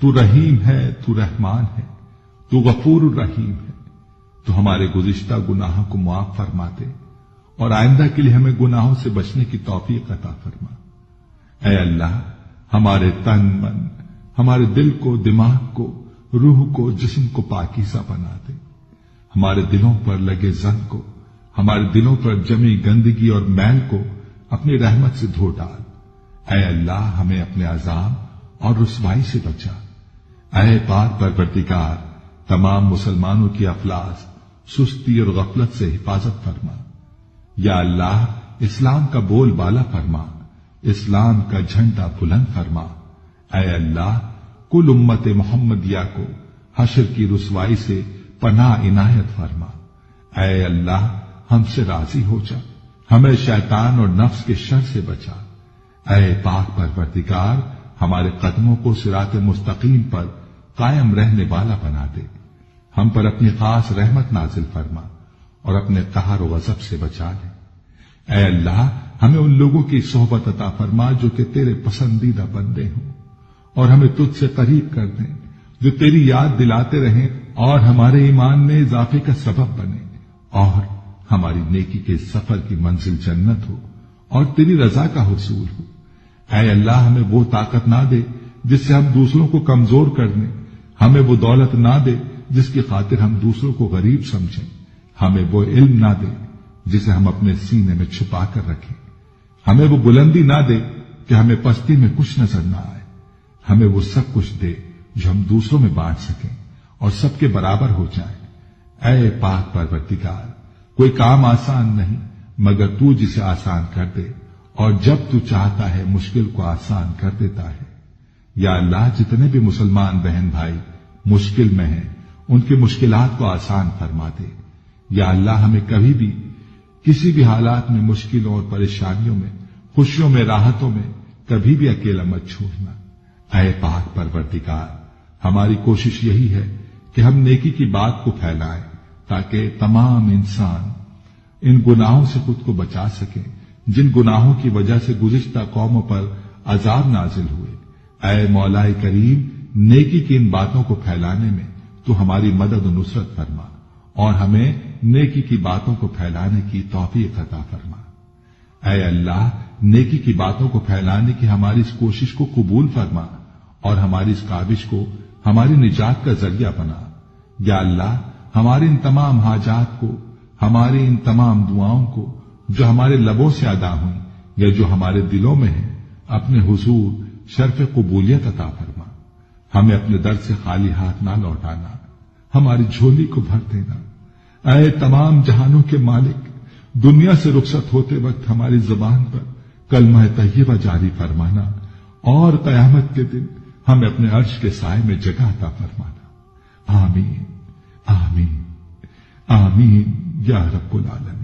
تو رحیم ہے، تو رحمان ہے، تو غفور الرحیم ہے، تو ہمارے گزشتہ گناہوں کو معاف فرما دے اور آئندہ کے لیے ہمیں گناہوں سے بچنے کی توفیق عطا فرما۔ اے اللہ ہمارے تن من، ہمارے دل کو، دماغ کو، روح کو، جسم کو پاکیزہ بنا دے، ہمارے دلوں پر لگے زن کو، ہمارے دلوں پر جمی گندگی اور میل کو اپنی رحمت سے دھو ڈال۔ اے اللہ ہمیں اپنے عذاب اور رسوائی سے بچا۔ اے پاک پروردگار تمام مسلمانوں کی افلاس، سستی اور غفلت سے حفاظت فرما۔ یا اللہ اسلام کا بول بالا فرما، اسلام کا جھنڈا بلند فرما۔ اے اللہ کل امت محمدیہ کو حشر کی رسوائی سے پناہ عنایت فرما۔ اے اللہ ہم سے راضی ہو جا، ہمیں شیطان اور نفس کے شر سے بچا۔ اے پاک پروردگار ہمارے قدموں کو صراط مستقیم پر قائم رہنے والا بنا دے، ہم پر اپنی خاص رحمت نازل فرما اور اپنے قہر و غضب سے بچا لے۔ اے اللہ ہمیں ان لوگوں کی صحبت عطا فرما جو کہ تیرے پسندیدہ بندے ہوں، اور ہمیں تجھ سے قریب کر دیں، جو تیری یاد دلاتے رہیں اور ہمارے ایمان میں اضافے کا سبب بنے، اور ہماری نیکی کے سفر کی منزل جنت ہو اور تیری رضا کا حصول ہو۔ اے اللہ ہمیں وہ طاقت نہ دے جس سے ہم دوسروں کو کمزور کر دیں، ہمیں وہ دولت نہ دے جس کی خاطر ہم دوسروں کو غریب سمجھیں، ہمیں وہ علم نہ دے جسے ہم اپنے سینے میں چھپا کر رکھیں، ہمیں وہ بلندی نہ دے کہ ہمیں پستی میں کچھ نظر نہ آئے، ہمیں وہ سب کچھ دے جو ہم دوسروں میں بانٹ سکیں اور سب کے برابر ہو جائیں۔ اے پاک پروردگار کوئی کام آسان نہیں مگر تو جسے آسان کر دے، اور جب تو چاہتا ہے مشکل کو آسان کر دیتا ہے۔ یا اللہ جتنے بھی مسلمان بہن بھائی مشکل میں ہیں ان کی مشکلات کو آسان فرما دے۔ یا اللہ ہمیں کبھی بھی کسی بھی حالات میں مشکلوں اور پریشانیوں میں، خوشیوں میں، راحتوں میں کبھی بھی اکیلا مت چھوڑنا۔ اے پاک پروردگار ہماری کوشش یہی ہے کہ ہم نیکی کی بات کو پھیلائیں تاکہ تمام انسان ان گناہوں سے خود کو بچا سکیں جن گناہوں کی وجہ سے گزشتہ قوموں پر عذاب نازل ہوئے۔ اے مولا کریم نیکی کی ان باتوں کو پھیلانے میں تو ہماری مدد و نصرت فرما اور ہمیں نیکی کی باتوں کو پھیلانے کی توفیق عطا فرما۔ اے اللہ نیکی کی باتوں کو پھیلانے کی ہماری اس کوشش کو قبول فرما اور ہماری اس کاوش کو ہماری نجات کا ذریعہ بنا۔ یا اللہ ہماری ان تمام حاجات کو، ہماری ان تمام دعاؤں کو جو ہمارے لبوں سے ادا ہوئیں یا جو ہمارے دلوں میں ہیں، اپنے حضور شرف قبولیت عطا فرما۔ ہمیں اپنے در سے خالی ہاتھ نہ لوٹانا، ہماری جھولی کو بھر دینا۔ اے تمام جہانوں کے مالک دنیا سے رخصت ہوتے وقت ہماری زبان پر کلمہ طیبہ جاری فرمانا اور قیامت کے دن ہمیں اپنے عرش کے سائے میں جگہ عطا فرمانا۔ آمین آمین آمین یا رب العالمین۔